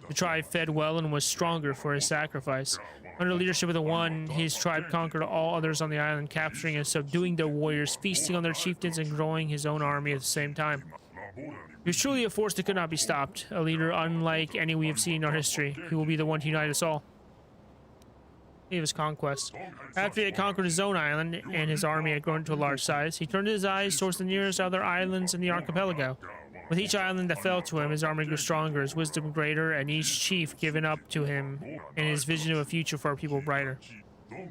The tribe fed well and was stronger for his sacrifice. Under the leadership of the one, his tribe conquered all others on the island, capturing and subduing their warriors, feasting on their chieftains, and growing his own army at the same time. He was truly a force that could not be stopped, a leader unlike any we have seen in our history. He will be the one to unite us all. Of his conquest. After he had conquered his own island and his army had grown to a large size, he turned his eyes towards the nearest other islands in the archipelago. With each island that fell to him, his army grew stronger, his wisdom greater, and each chief given up to him, and his vision of a future for our people brighter.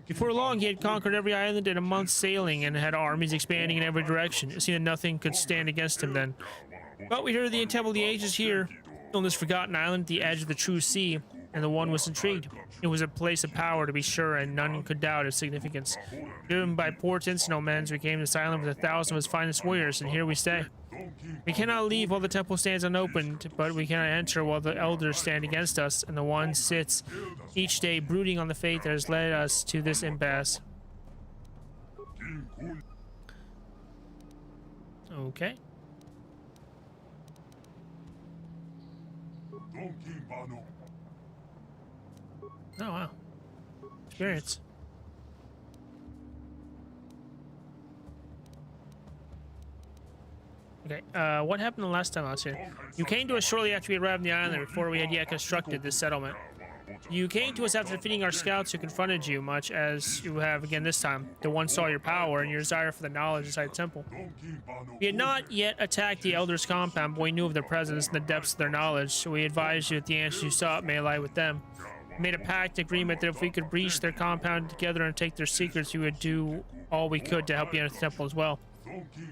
Before long, he had conquered every island in a month's sailing and had armies expanding in every direction. It seemed that nothing could stand against him then. But we heard the Temple of the Ages here, on this forgotten island at the edge of the true sea, and the one was intrigued. It was a place of power, to be sure, and none could doubt its significance. Driven by portents and omens, we came to this island with 1,000 of its finest warriors, and here we stay. We cannot leave while the temple stands unopened, but we cannot enter while the elders stand against us, and the one sits each day brooding on the fate that has led us to this impasse. Okay. Oh, wow. Experience. Okay, what happened the last time I was here? You came to us shortly after we arrived on the island, before we had yet constructed this settlement. You came to us after defeating our scouts who confronted you, much as you have again this time. The one saw your power and your desire for the knowledge inside the temple. We had not yet attacked the elders' compound, but we knew of their presence and the depths of their knowledge, so we advised you that the answers you sought may lie with them. We made a pact agreement that if we could breach their compound together and take their secrets, we would do all we could to help you enter the temple as well.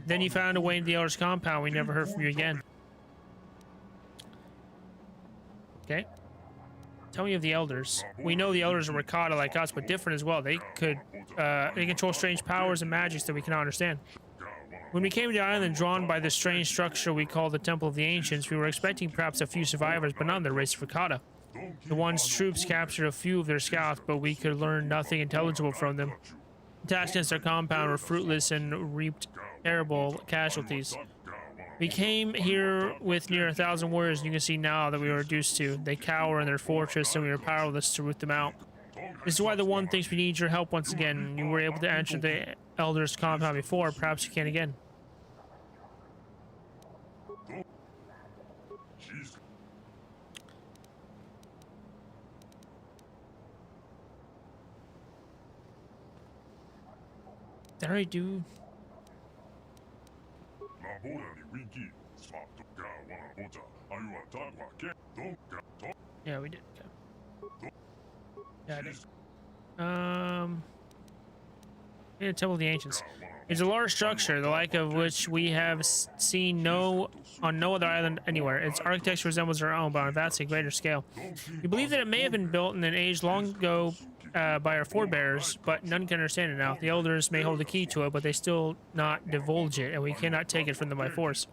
Then you found a way into the elders' compound. We never heard from you again. Okay. Tell me of the elders. We know the elders are Rakata like us, but different as well. They control strange powers and magics that we cannot understand. When we came to the island drawn by the strange structure we call the Temple of the Ancients, we were expecting perhaps a few survivors, but none. The race of Rakata. The one's troops captured a few of their scouts, but we could learn nothing intelligible from them. Attacks against our compound were fruitless and reaped terrible casualties. We came here with near 1,000 warriors, and you can see now that we were reduced to. They cower in their fortress, and we were powerless to root them out. This is why the one thinks we need your help once again. You were able to enter the Elder's compound before, perhaps you can again. Alright, dude. Yeah, we did. Okay. Got it. Yeah, Temple of the Ancients. It's a large structure, the like of which we have seen on no other island anywhere. Its architecture resembles our own, but on a vastly greater scale. We believe that it may have been built in an age long ago by our forebears, but none can understand it now. The elders may hold the key to it, but they still not divulge it, and we cannot take it from them by force.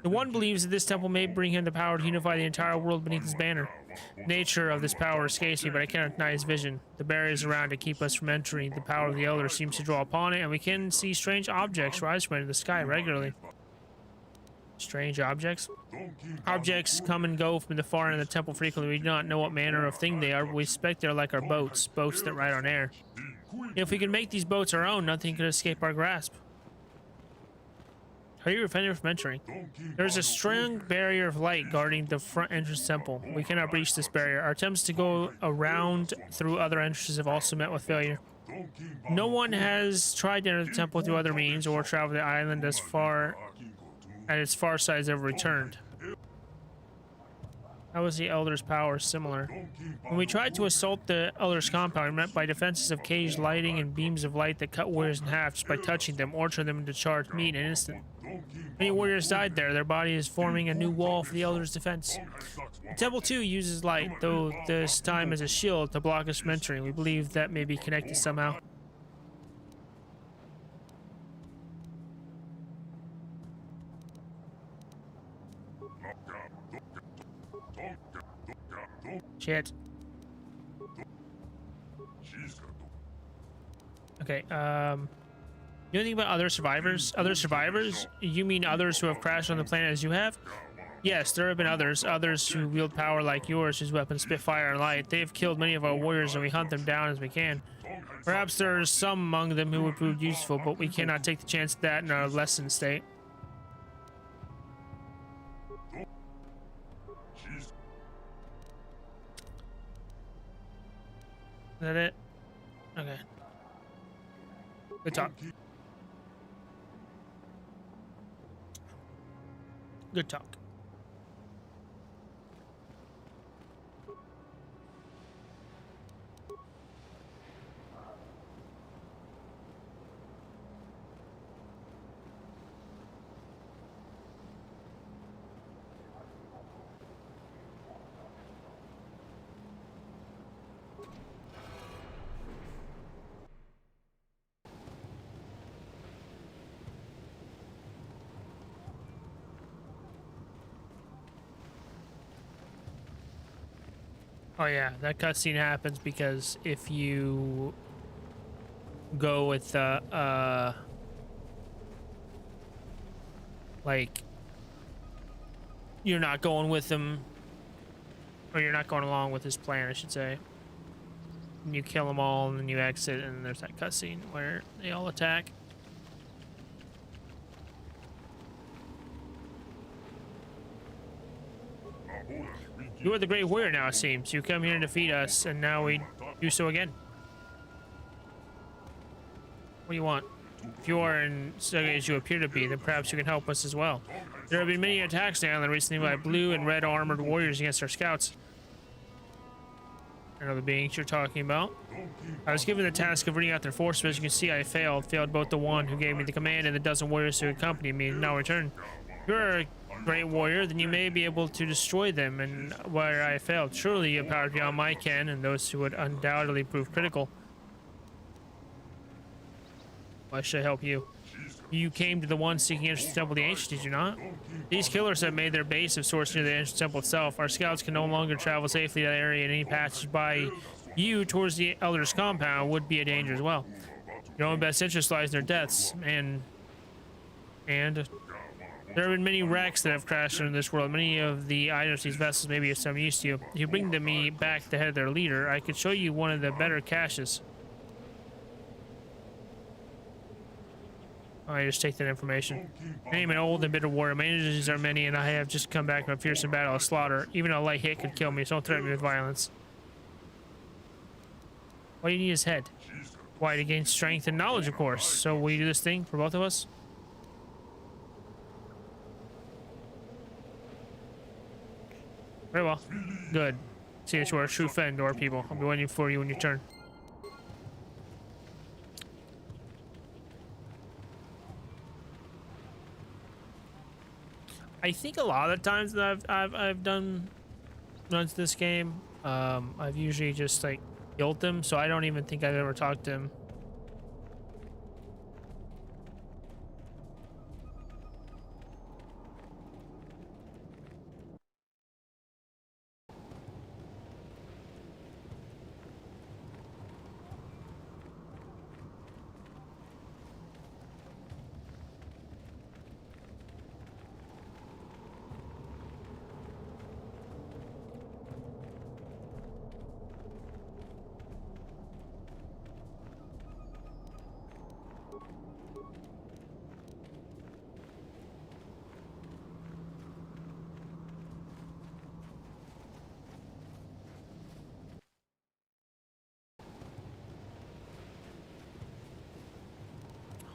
The one believes that this temple may bring him the power to unify the entire world beneath his banner. The nature of this power escapes me, but I cannot deny his vision. The barriers around to keep us from entering the power of the elder seems to draw upon it, and we can see strange objects rise from into the sky regularly. Strange objects? Objects come and go from the far end of the temple frequently. We do not know what manner of thing they are, but we suspect they're like our boats that ride on air. If we can make these boats our own, nothing could escape our grasp. How are you prevented from entering? There's a strong barrier of light guarding the front entrance temple. We cannot breach this barrier. Our attempts to go around through other entrances have also met with failure. No one has tried to enter the temple through other means or travel the island as far as its far side has ever returned. How is the Elder's power similar? When we tried to assault the Elder's compound, we met by defenses of caged lighting and beams of light that cut warriors in half just by touching them or turn them into charred meat in an instant. Many warriors died there. Their body is forming a new wall for the Elder's defense. The temple too uses light, though this time as a shield to block us from entering. We believe that may be connected somehow. Shit. Okay, you know anything about other survivors? Other survivors? You mean others who have crashed on the planet as you have? Yes, there have been others who wield power like yours, whose weapons spit fire and light. They have killed many of our warriors and we hunt them down as we can. Perhaps there are some among them who would prove useful, but we cannot take the chance of that in our lesson state. Is that it? Okay. Good talk. Good talk. Oh yeah, that cutscene happens because if you go with like you're not going with him, or you're not going along with his plan, I should say. And you kill them all, and then you exit, and there's that cutscene where they all attack. You are the great warrior now, it seems. You come here to defeat us, and now we do so again. What do you want? If you are as you appear to be, then perhaps you can help us as well. There have been many attacks on the island recently by blue and red armored warriors against our scouts. I know the beings you're talking about. I was given the task of reading out their forces, but as you can see, I failed. Failed both the one who gave me the command and the dozen warriors who accompanied me and now return. You're a great warrior, then you may be able to destroy them, and where I failed. Surely you have power beyond my ken, and those who would undoubtedly prove critical. Why should I help you? You came to the one seeking entrance to the Temple of the Ancients, did you not? These killers have made their base of source near the ancient temple itself. Our scouts can no longer travel safely to that area, and any passage by you towards the Elder's compound would be a danger as well. Your own best interest lies in their deaths, and there have been many wrecks that have crashed into this world. Many of the items these vessels may be of some use to you. If you bring me back the head of their leader, I could show you one of the better caches. I just take that information. I am an old and bitter warrior. My energies are many, and I have just come back from a fearsome battle of slaughter. Even a light hit could kill me, so don't threaten me with violence. Why do you need his head? Why, to gain strength and knowledge, of course. So will you do this thing for both of us? Very well. Good. See that you are a true friend to our people. I'll be waiting for you when you turn. I think a lot of the times that I've done runs this game, I've usually just like killed them, so I don't even think I've ever talked to him.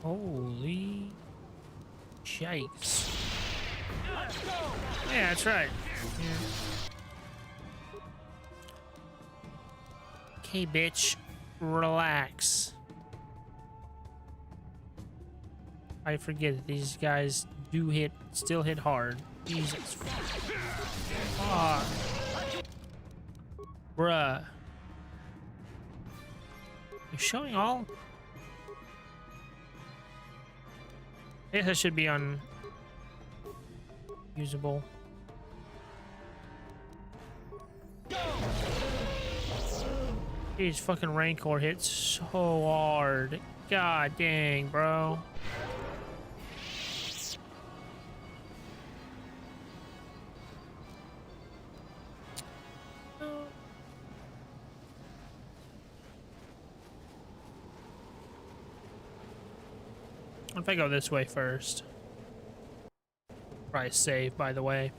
Holy shakes. Yeah, that's right. Yeah. Okay, bitch. Relax. I forget that these guys do still hit hard. Jesus. Fuck. Bruh. You're showing all? I guess that should be unusable. These fucking Rancor hits so hard. God dang, bro. What if I go this way first? Probably save, by the way.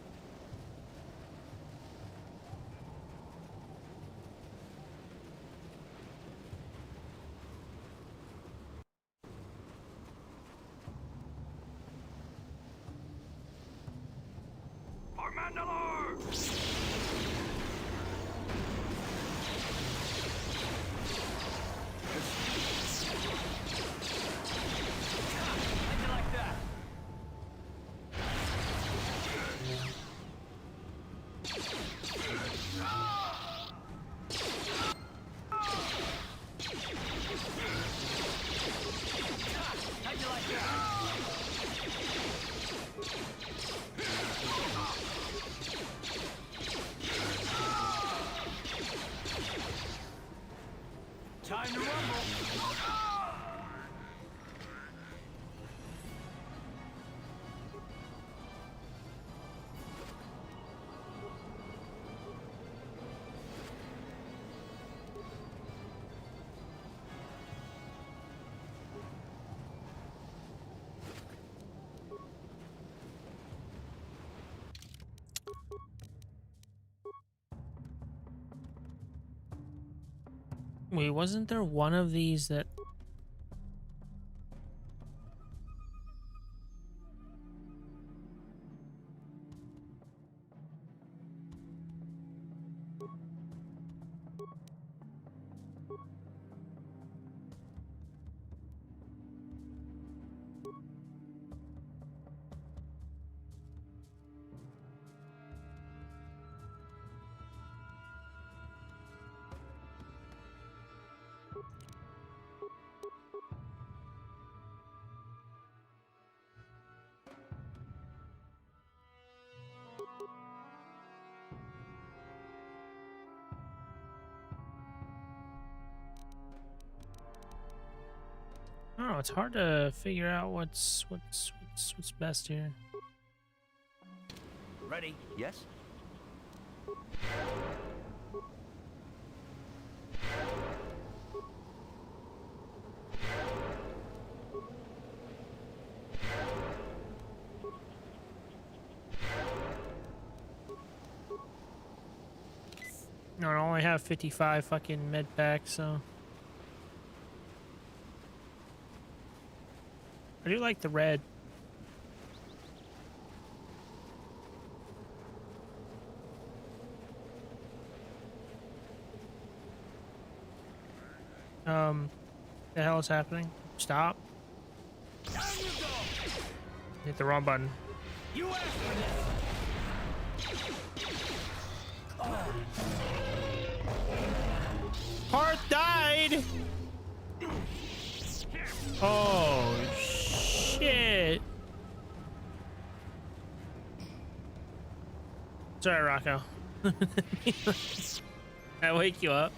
Time to rumble. Wait, wasn't there one of these that... I don't know, it's hard to figure out what's best here. Ready? Yes? No, I only have 55 fucking med packs, so. I do like the red. The hell is happening? Stop. Hit the wrong button. You asked for this. Heart died! Oh, shit. Sorry, Rocco. I wake you up.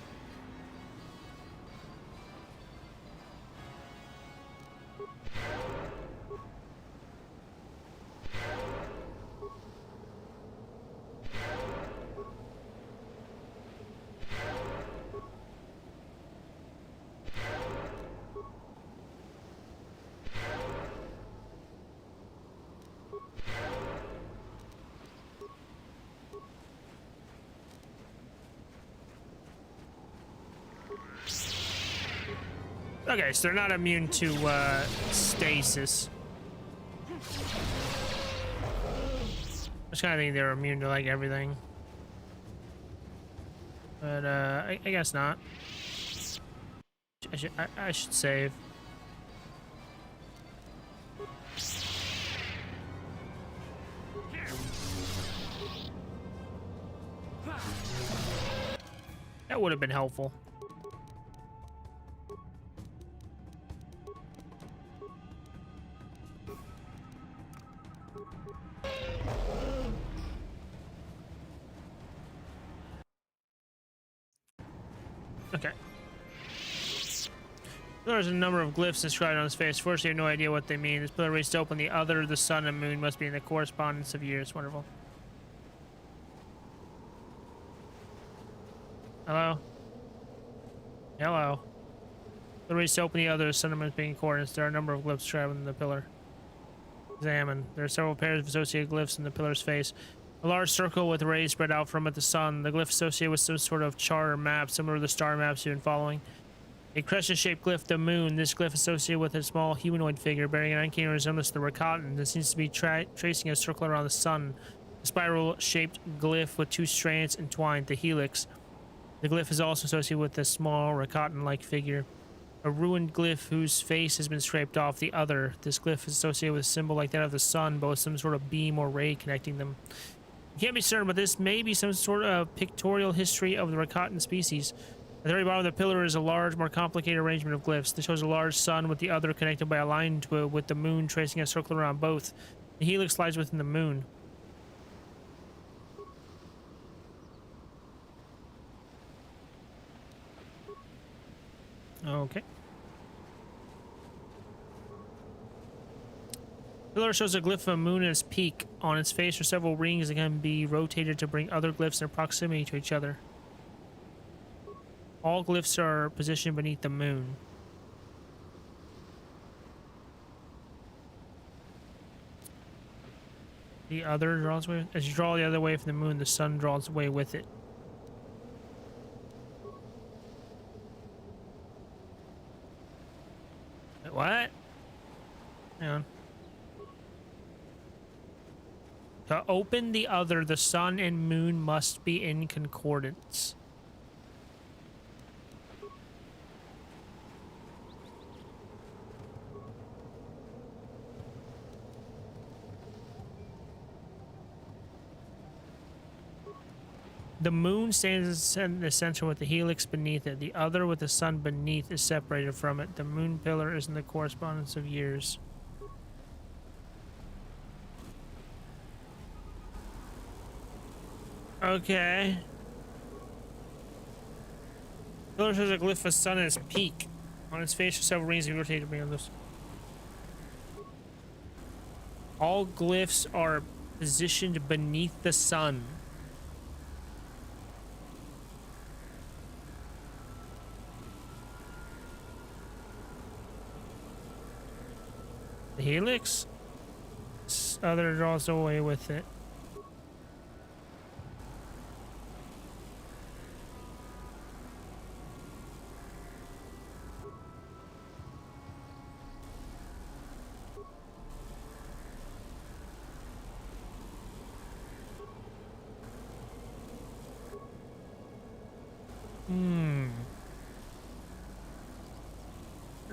Okay, so they're not immune to stasis. I just kind of think they're immune to like everything, but I guess not. I should save. That would have been helpful. Okay. There's a number of glyphs inscribed on his face. First, you have no idea what they mean. This pillar raised open. The other, the sun and moon, must be in the correspondence of years. Wonderful. Hello? Hello? The raised open. The other, the sun and moon, being in coordinates. There are a number of glyphs inscribed on the pillar. Examine. There are several pairs of associated glyphs in the pillar's face. A large circle with rays spread out from it, the sun. The glyph associated with some sort of chart or map, similar to the star maps you've been following. A crescent-shaped glyph, the moon. This glyph associated with a small humanoid figure bearing an uncanny resemblance to the Rakatan that seems to be tracing a circle around the sun. A spiral-shaped glyph with two strands entwined, the helix. The glyph is also associated with a small Rakatan-like figure. A ruined glyph whose face has been scraped off, the other. This glyph is associated with a symbol like that of the sun, but with some sort of beam or ray connecting them. You can't be certain, but this may be some sort of pictorial history of the Rakatan species. At the very bottom of the pillar is a large, more complicated arrangement of glyphs. This shows a large sun with the other connected by a line to it, with the moon tracing a circle around both. The helix lies within the moon. Okay. Pillar shows a glyph of a moon at its peak. On its face are several rings that can be rotated to bring other glyphs in proximity to each other. All glyphs are positioned beneath the moon. The other draws away. As you draw the other way from the moon, the sun draws away with it. Wait, what? Hang on. To open the other, the sun and moon must be in concordance. The moon stands in the center with the helix beneath it. The other, with the sun beneath, is separated from it. The moon pillar is in the correspondence of years. Okay. Pillar shows a glyph of sun at its peak. On its face, several rings have rotated me on this. All glyphs are positioned beneath the sun. The helix? Other draws away with it.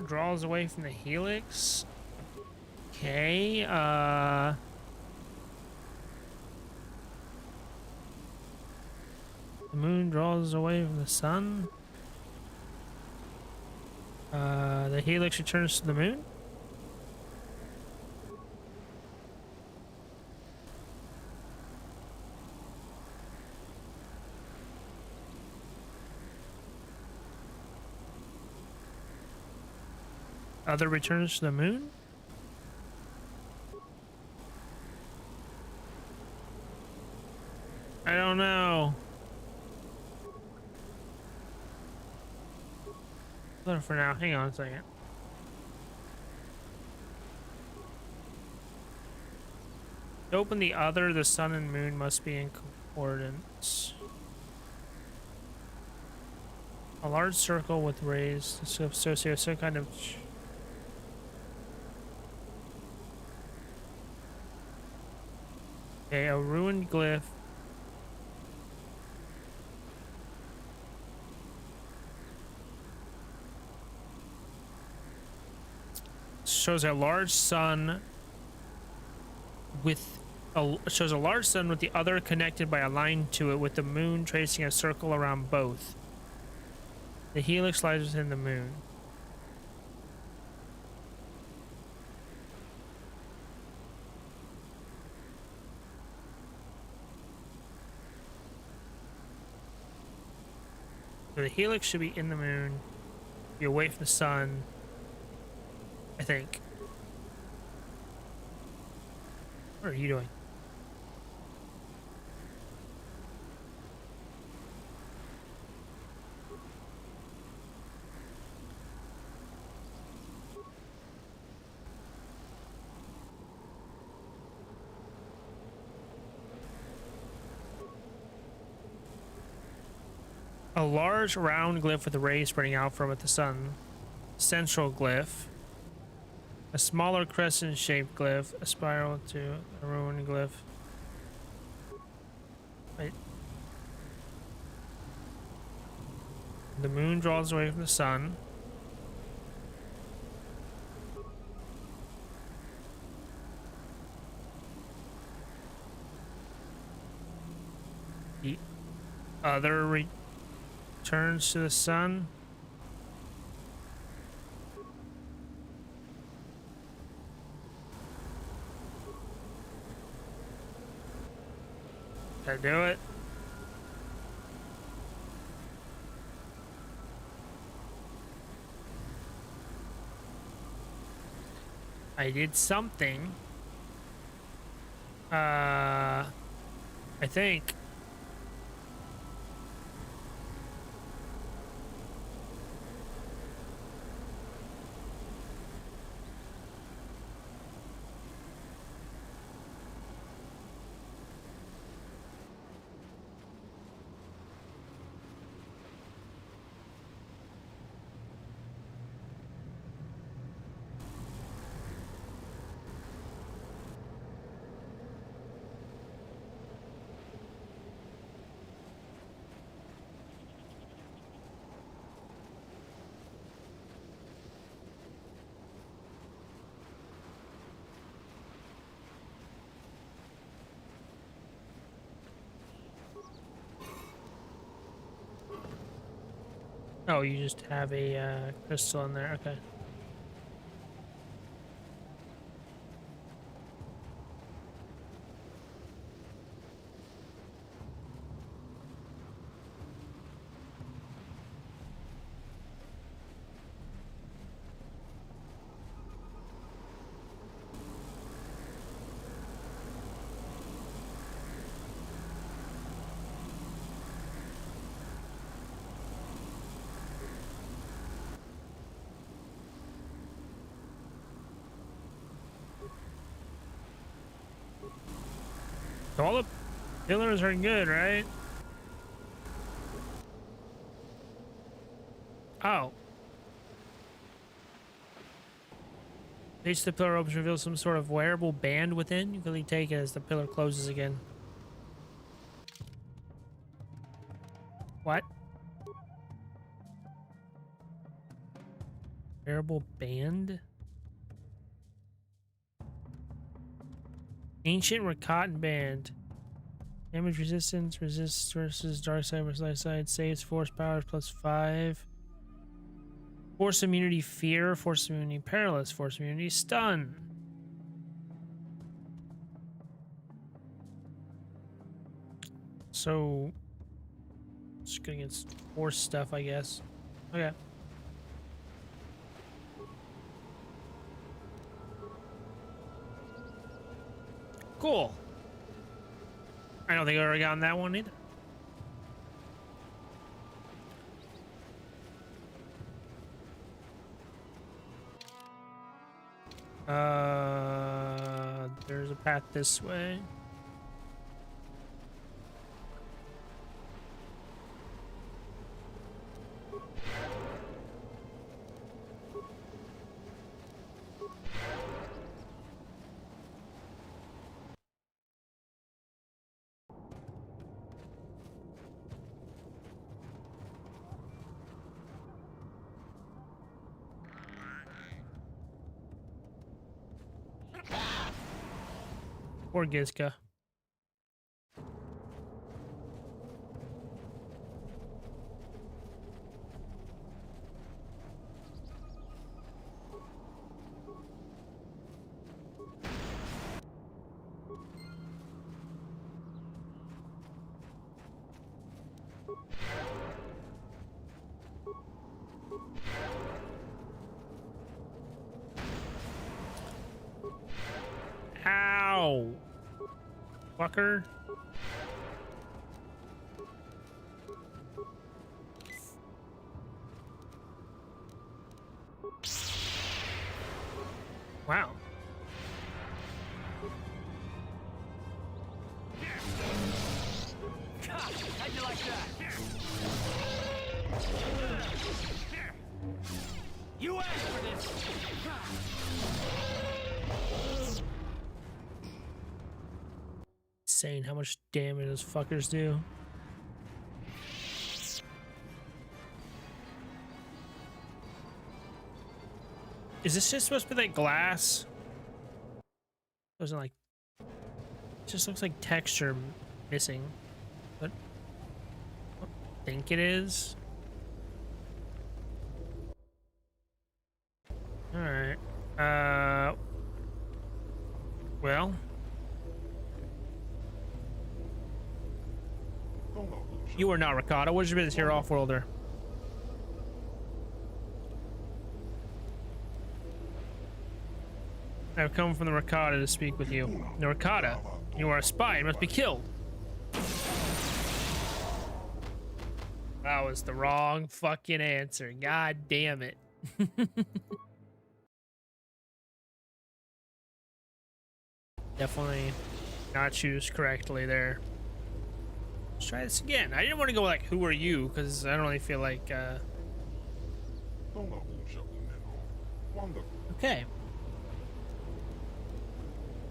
Draws away from the helix. Okay, the moon draws away from the sun. The helix returns to the moon. Other returns to the moon? I don't know. For now, hang on a second. To open the other, the sun and moon must be in concordance. A large circle with rays associated with some kind of... Okay, a ruined glyph. Shows a large sun with the other connected by a line to it, with the moon tracing a circle around both. The helix lies within the moon. So the helix should be in the moon, be away from the sun, I think. What are you doing? A large round glyph with a ray spreading out from it, the sun. Central glyph. A smaller crescent-shaped glyph. A spiral to a ruined glyph. Wait. The moon draws away from the sun. The other returns to the sun. Did I do it? I did something. I think. Oh, you just have a crystal in there. Okay. All the pillars are good, right? Oh. Reach the pillar opens, reveals some sort of wearable band within. You can take it as the pillar closes again. What? Wearable band? Ancient Rakatan band. Damage resistance, resists versus dark side versus light side. Saves force powers +5. Force immunity fear, force immunity paralysis, force immunity stun. So, just good against force stuff, I guess. Okay. Cool. I don't think I ever gotten that one either. There's a path this way. Poor Gizka. Ow! Fucker. Wow. How'd you like that? You asked for this. Insane how much damage those fuckers do. Is this just supposed to be like glass? Doesn't like. It just looks like texture missing. But I don't think it is. All right. Well. You are not Rakata. What is your business here, off-worlder? I have come from the Rakata to speak with you. The Rakata? You are a spy. You must be killed. That was the wrong fucking answer. God damn it. Definitely not choose correctly there. Let's try this again. I didn't want to go like, who are you? Because I don't really feel like, Okay.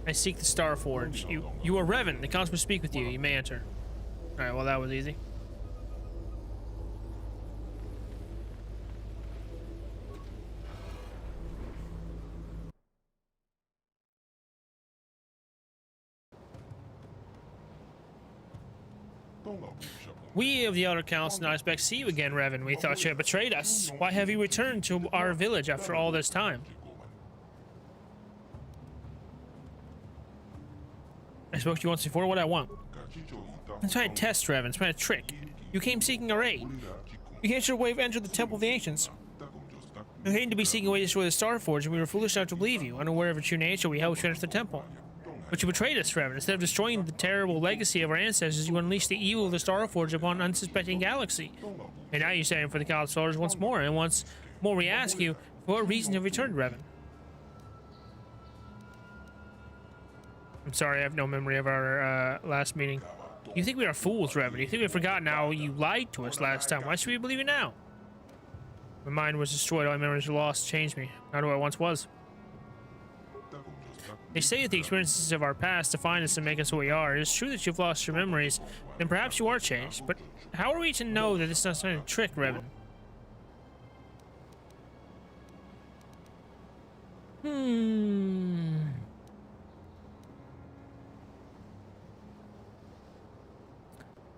I seek the Star Forge. You are Revan. The council will speak with you. You may enter. Alright, well that was easy. We of the Elder Council not expect to see you again, Revan. We thought you had betrayed us. Why have you returned to our village after all this time? I spoke to you once before. What I want? I'm trying to test, Revan. I'm trying to trick. You came seeking our aid. You can't your way entered the Temple of the Ancients. You claimed to be seeking a way to destroy the Star Forge, and we were foolish enough to believe you. Unaware of your true nature, we helped you enter the temple. But you betrayed us, Revan. Instead of destroying the terrible legacy of our ancestors, you unleashed the evil of the Star Forge upon an unsuspecting galaxy. And now you stand for the Council Soldiers once more, and once more we ask you, for what reason have you returned, Revan? I'm sorry, I have no memory of our last meeting. You think we are fools, Revan? You think we've forgotten how you lied to us last time? Why should we believe you now? My mind was destroyed, all my memories were lost, changed me. Not who I once was. They say that the experiences of our past define us and make us who we are. It is true that you've lost your memories, then perhaps you are changed. But how are we to know that this is not some kind of trick, Revan?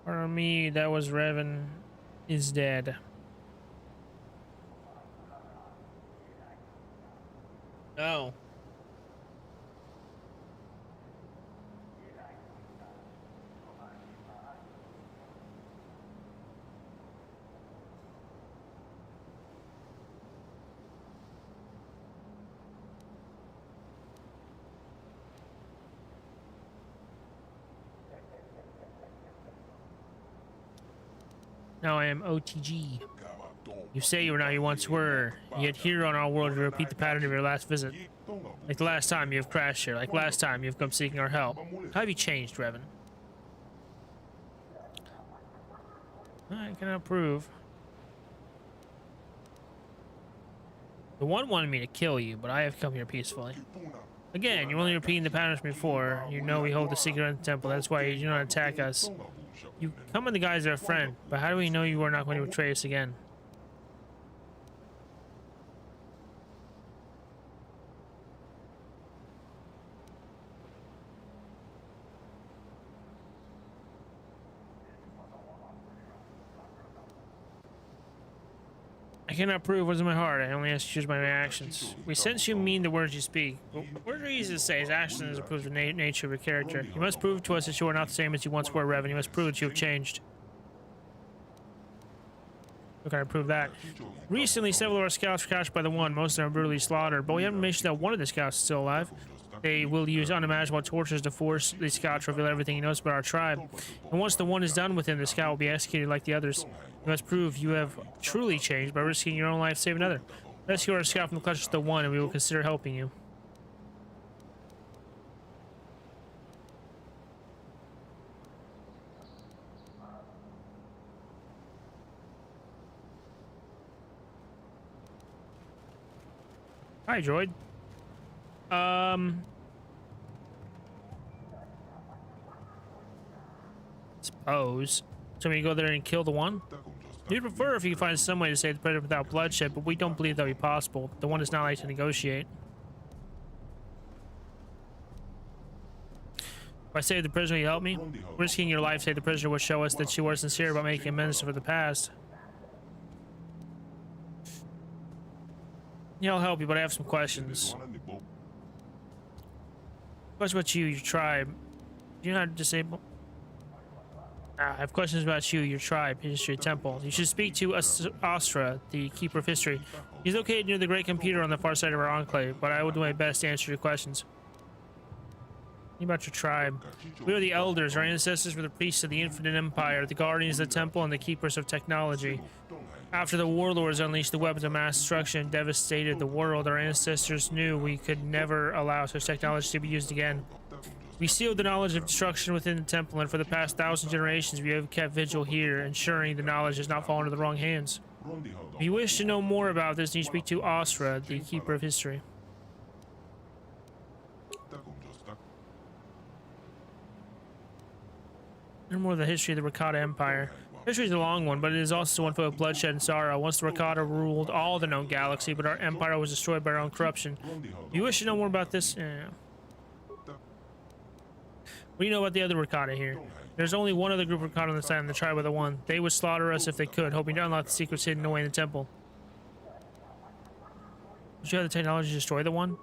For me, that was Revan is dead. No. Now I am OTG. You say you are now you once were, yet here on our world you repeat the pattern of your last visit. Like the last time you have crashed here, like last time you have come seeking our help. How have you changed, Revan? I cannot prove. The one wanted me to kill you, but I have come here peacefully. Again, you're only repeating the patterns from before. You know we hold the secret in the temple, that's why you do not attack us. You come in the guise of a friend, but how do we know you are not going to betray us again? I cannot prove what's in my heart. I only ask you to choose my actions. We sense you mean the words you speak. But words are easy to say. His actions prove the nature of your character. You must prove to us that you are not the same as you once were, Revan. You must prove that you have changed. How can I prove that? Recently, several of our scouts were captured by the One. Most of them are brutally slaughtered, but we have information that one of the scouts is still alive. They will use unimaginable tortures to force the scout to reveal everything he knows about our tribe. And once the One is done with him, the scout will be executed like the others. You must prove you have truly changed by risking your own life to save another. Rescue our scout from the clutches of the One, and we will consider helping you. Hi, droid. Suppose. So we go there and kill the One? We'd prefer if you could find some way to save the Predator without bloodshed, but we don't believe that would be possible. The One is not like to negotiate. If I save the prisoner, you help me? Risking your life to save the prisoner would show us that you are sincere about making amends for the past. Yeah, I'll help you, but I have some questions. Questions about you, your tribe. Do you know how to disable? I have questions about you, your tribe, history, temple. You should speak to Astra, the keeper of history. He's located near the great computer on the far side of our enclave, but I will do my best to answer your questions. About your tribe. We are the elders. Our ancestors were the priests of the infinite empire, the guardians of the temple, and the keepers of technology. After the warlords unleashed the weapons of mass destruction and devastated the world, our ancestors knew we could never allow such technology to be used again. We sealed the knowledge of destruction within the temple, and for the past 1,000 generations we have kept vigil here, ensuring the knowledge has not fallen into the wrong hands. If you wish to know more about this, you speak to Astra, the keeper of history. Learn more of the history of the Rakata Empire. History is a long one, but it is also one full of bloodshed and sorrow. Once the Rakata ruled all the known galaxy, but our empire was destroyed by our own corruption. If you wish to know more about this, what do you know about the other Rakata here? There's only one other group of Rakata on the side of the tribe of the One. They would slaughter us if they could, hoping to unlock the secrets hidden away in the temple. Would you have the technology to destroy the One?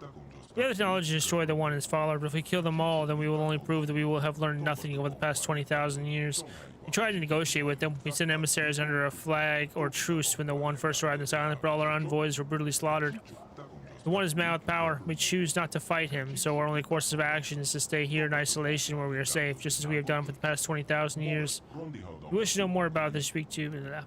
We have the technology to destroy the One and his follower, but if we kill them all, then we will only prove that we will have learned nothing over the past 20,000 years. We tried to negotiate with them. We sent emissaries under a flag or truce when the One first arrived in this island, but all our envoys were brutally slaughtered. The One is mad with power. We choose not to fight him, so our only course of action is to stay here in isolation where we are safe, just as we have done for the past 20,000 years. If you wish to know more about this, speak to...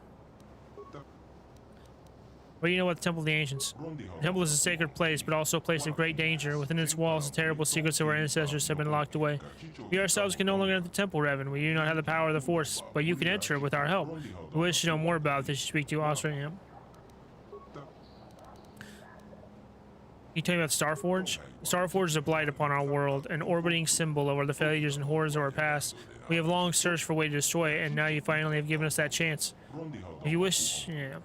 What do you know about the Temple of the Ancients? The temple is a sacred place, but also a place of great danger. Within its walls, the terrible secrets of our ancestors have been locked away. We ourselves can no longer enter the temple, Revan. We do not have the power of the Force, but you can enter it with our help. If you wish to know more about this, you speak to Australia. Can you tell me about Starforge? Starforge is a blight upon our world, an orbiting symbol over the failures and horrors of our past. We have long searched for a way to destroy it, and now you finally have given us that chance. If you wish, yeah.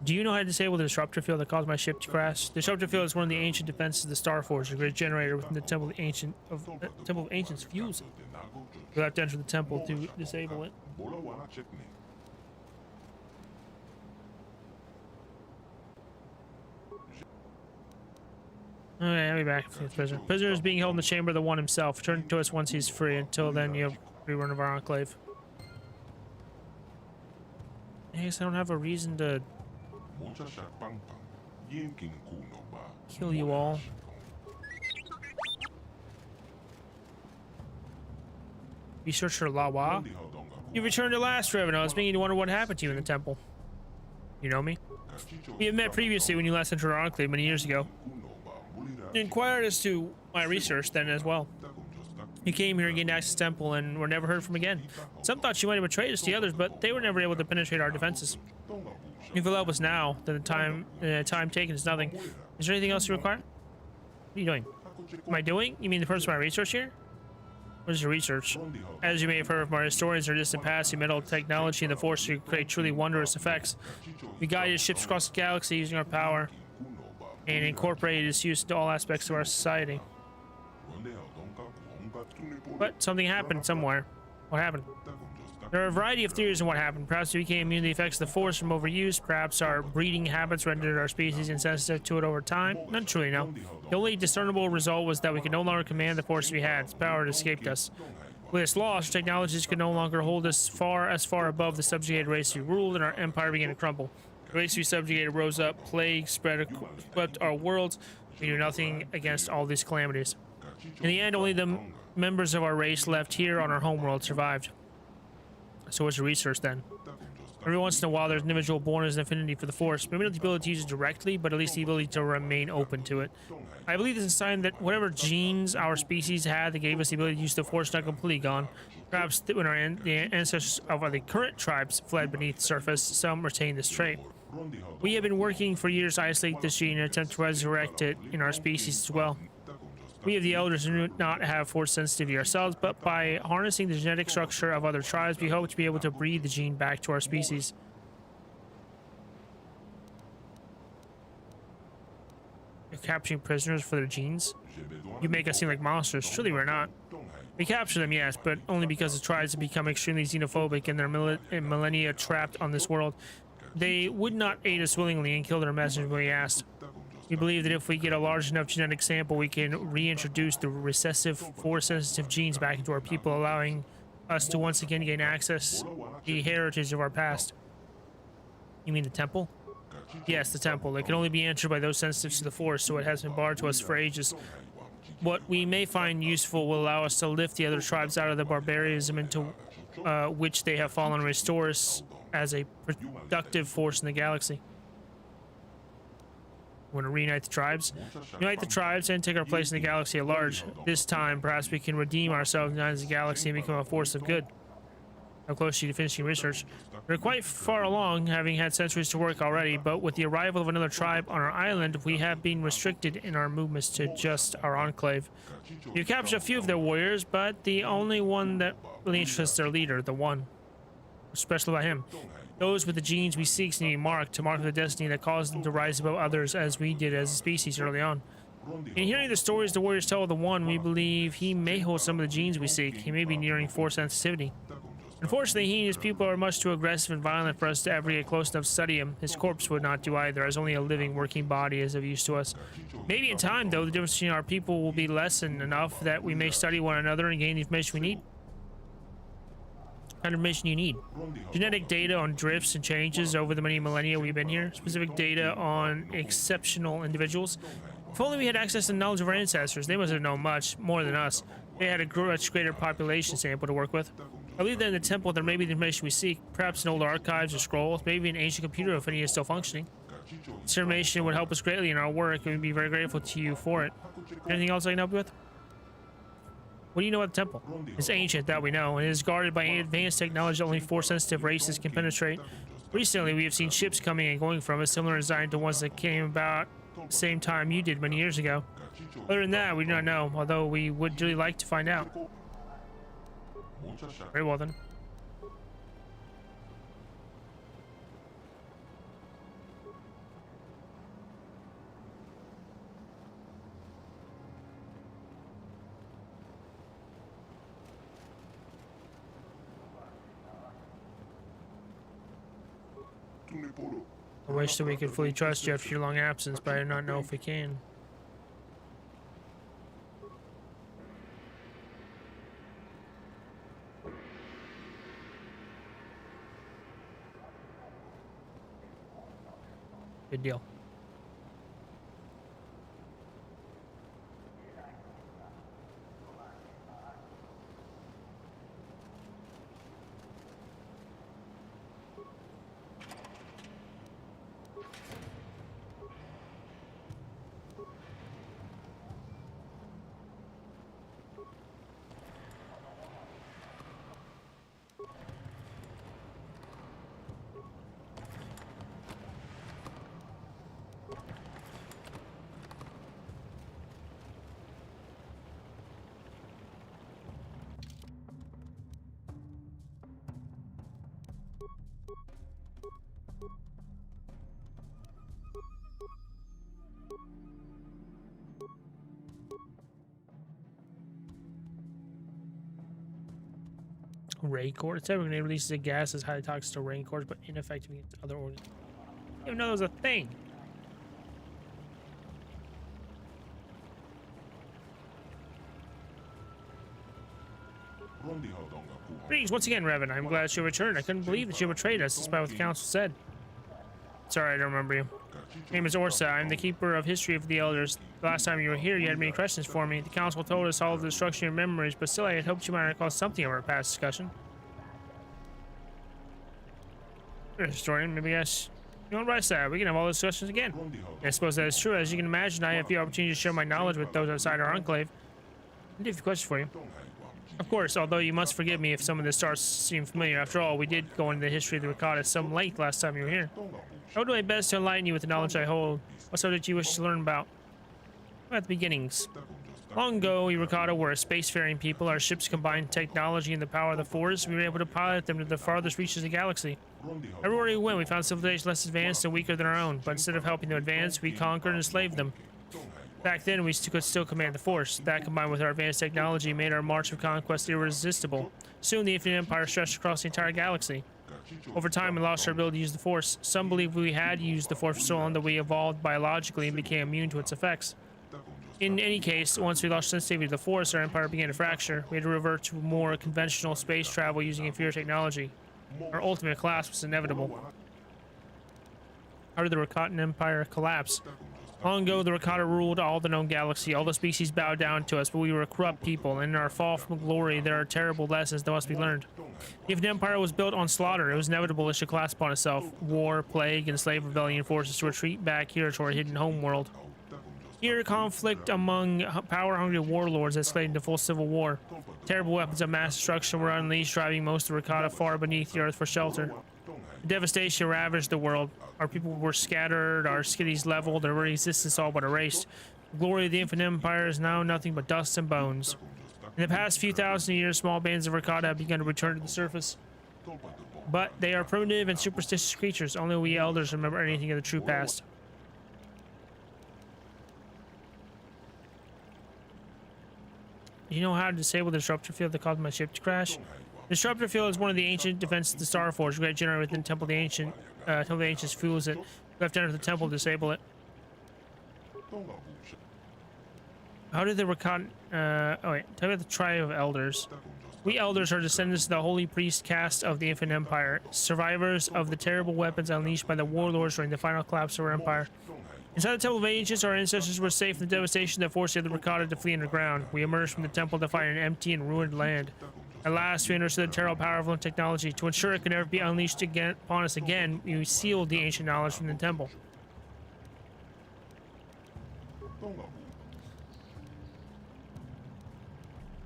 Do you know how to disable the disruptor field that caused my ship to crash? The disruptor field is one of the ancient defenses of the Starforge, a great generator within the Temple of Ancients fuels it. You'll have to enter the temple to disable it. Okay, I'll be back for the prisoner. Prisoner is being held in the chamber of the One himself. Return to us once he's free. Until then, you have rerun of our enclave. I guess I don't have a reason to kill you all. Researcher Lawa. You returned at last, Revan. I was beginning to wonder what happened to you in the temple. You know me? We had met previously when you last entered our enclave many years ago. You inquired as to my research then as well. You came here and gained access to the temple and were never heard from again. Some thought you might have betrayed us to the others, but they were never able to penetrate our defenses. If you'll help us now, then the time taken is nothing. Is there anything else you require? What are you doing? Am I doing? You mean the purpose of my research here? What is your research? As you may have heard from our historians in our distant past, you meddled technology and the Force to create truly wondrous effects. We guided ships across the galaxy using our power and incorporated its use into all aspects of our society. But something happened somewhere. What happened? There are a variety of theories on what happened. Perhaps we became immune to the effects of the Force from overuse. Perhaps our breeding habits rendered our species insensitive to it over time. Not truly, no. The only discernible result was that we could no longer command the Force we had. Its power had escaped us. With its loss, our technologies could no longer hold us far above the subjugated race we ruled, and our empire began to crumble. The race we subjugated rose up, plague swept our worlds. We knew nothing against all these calamities. In the end, only the members of our race left here on our homeworld survived. So what's your research then? Every once in a while, there's an individual born as an affinity for the Force. Maybe not the ability to use it directly, but at least the ability to remain open to it. I believe this is a sign that whatever genes our species had that gave us the ability to use the Force is not completely gone. Perhaps when the ancestors of the current tribes fled beneath the surface, some retained this trait. We have been working for years to isolate this gene and attempt to resurrect it in our species as well. We of the Elders do not have Force sensitivity ourselves, but by harnessing the genetic structure of other tribes, we hope to be able to breed the gene back to our species. You're capturing prisoners for their genes? You make us seem like monsters. Surely we're not. We capture them, yes, but only because the tribes have become extremely xenophobic and their millennia trapped on this world. They would not aid us willingly and kill their messengers when we asked. We believe that if we get a large enough genetic sample, we can reintroduce the recessive, Force-sensitive genes back into our people, allowing us to once again gain access to the heritage of our past. You mean the temple? Yes, the temple. It can only be entered by those sensitive to the Force, so it has been barred to us for ages. What we may find useful will allow us to lift the other tribes out of the barbarism into which they have fallen and restore us as a productive force in the galaxy. Want to reunite the tribes? Unite the tribes and take our place in the galaxy at large. This time, perhaps we can redeem ourselves in the galaxy and become a force of good. How close are you to finishing research? We're quite far along, having had centuries to work already, but with the arrival of another tribe on our island, we have been restricted in our movements to just our enclave. We've captured a few of their warriors, but the only one that really interests their leader, the One. What's special about him? Those with the genes we seek need to be marked, to mark the destiny that caused them to rise above others as we did as a species early on. In hearing the stories the warriors tell of the One, we believe he may hold some of the genes we seek. He may be nearing Force sensitivity. Unfortunately, he and his people are much too aggressive and violent for us to ever get close enough to study him. His corpse would not do either, as only a living, working body is of use to us. Maybe in time, though, the difference between our people will be lessened enough that we may study one another and gain the information we need. What kind of information you need? Genetic data on drifts and changes over the many millennia we've been here. Specific data on exceptional individuals. If only we had access to the knowledge of our ancestors. They must have known much more than us. They had a much greater population sample to work with. I believe that in the temple there may be the information we seek, perhaps in old archives or scrolls, maybe an ancient computer if any is still functioning. This information would help us greatly in our work, and we'd be very grateful to you for it. Anything else I can help you with? What do you know about the temple? It's ancient, that we know, and it is guarded by advanced technology that only Force-sensitive races can penetrate. Recently, we have seen ships coming and going from it, similar design to ones that came about the same time you did many years ago. Other than that, we do not know, although we would really like to find out. Very well then. I wish that we could fully trust you after your long absence, but I do not know if we can. Good deal. Ray cord. It's ever grenade releases a gas as highly toxic to rain cores, but ineffective against other organs. I didn't even know there was a thing. Greetings once again, Revan. I'm glad you returned. I couldn't believe that you betrayed us, despite what the council said. Sorry, I don't remember you. My name is Orsa. I'm the keeper of history of the elders. The last time you were here, you had many questions for me. The council told us all of the destruction of your memories, but still I had hoped you might recall something of our past discussion. You're a historian, maybe yes. You know what I said? We can have all those discussions again. I suppose that is true. As you can imagine, I have the opportunity to share my knowledge with those outside our enclave. I do have a question for you. Of course, although you must forgive me if some of the stars seem familiar. After all, we did go into the history of the Rakata at some length last time you were here. I will do my best to enlighten you with the knowledge I hold. What subject you wish to learn about? At the beginnings. Long ago, we Rakata were a spacefaring people. Our ships combined technology and the power of the Force. We were able to pilot them to the farthest reaches of the galaxy. Everywhere we went, we found civilizations less advanced and weaker than our own, but instead of helping them advance, we conquered and enslaved them. Back then, we could still command the Force. That, combined with our advanced technology, made our march of conquest irresistible. Soon, the Infinite Empire stretched across the entire galaxy. Over time, we lost our ability to use the Force. Some believe we had used the Force for so long that we evolved biologically and became immune to its effects. In any case, once we lost sensitivity to the Force, our empire began to fracture. We had to revert to more conventional space travel using inferior technology. Our ultimate collapse was inevitable. How did the Rakatan Empire collapse? Long ago, the Rakata ruled all the known galaxy. All the species bowed down to us, but we were a corrupt people, and in our fall from glory, there are terrible lessons that must be learned. If an empire was built on slaughter, it was inevitable it should collapse upon itself. War, plague, and slave rebellion forced us to retreat back here to our hidden homeworld. Here, conflict among power-hungry warlords escalated into full civil war. Terrible weapons of mass destruction were unleashed, driving most of the Rakata far beneath the earth for shelter. Devastation ravaged the world. Our people were scattered, our cities leveled, our very existence all but erased. The glory of the Infinite Empire is now nothing but dust and bones. In the past few thousand years, small bands of Rakata have begun to return to the surface. But they are primitive and superstitious creatures. Only we elders remember anything of the true past. Do you know how to disable the disruptor field that caused my ship to crash? The disruptor field is one of the ancient defenses of the Starforge. Great generator within Temple of the Ancients fuels it. Left enter the temple to disable it. How did the Rakatan... oh wait, tell me about the tribe of elders. We elders are descendants of the holy priest caste of the Infinite Empire, survivors of the terrible weapons unleashed by the warlords during the final collapse of our empire. Inside the Temple of Ancients, our ancestors were safe from the devastation that forced the other Rakata to flee underground. We emerged from the temple to find an empty and ruined land. At last, we understood the terrible power of technology. To ensure it could never be unleashed again upon us again, we sealed the ancient knowledge from the temple.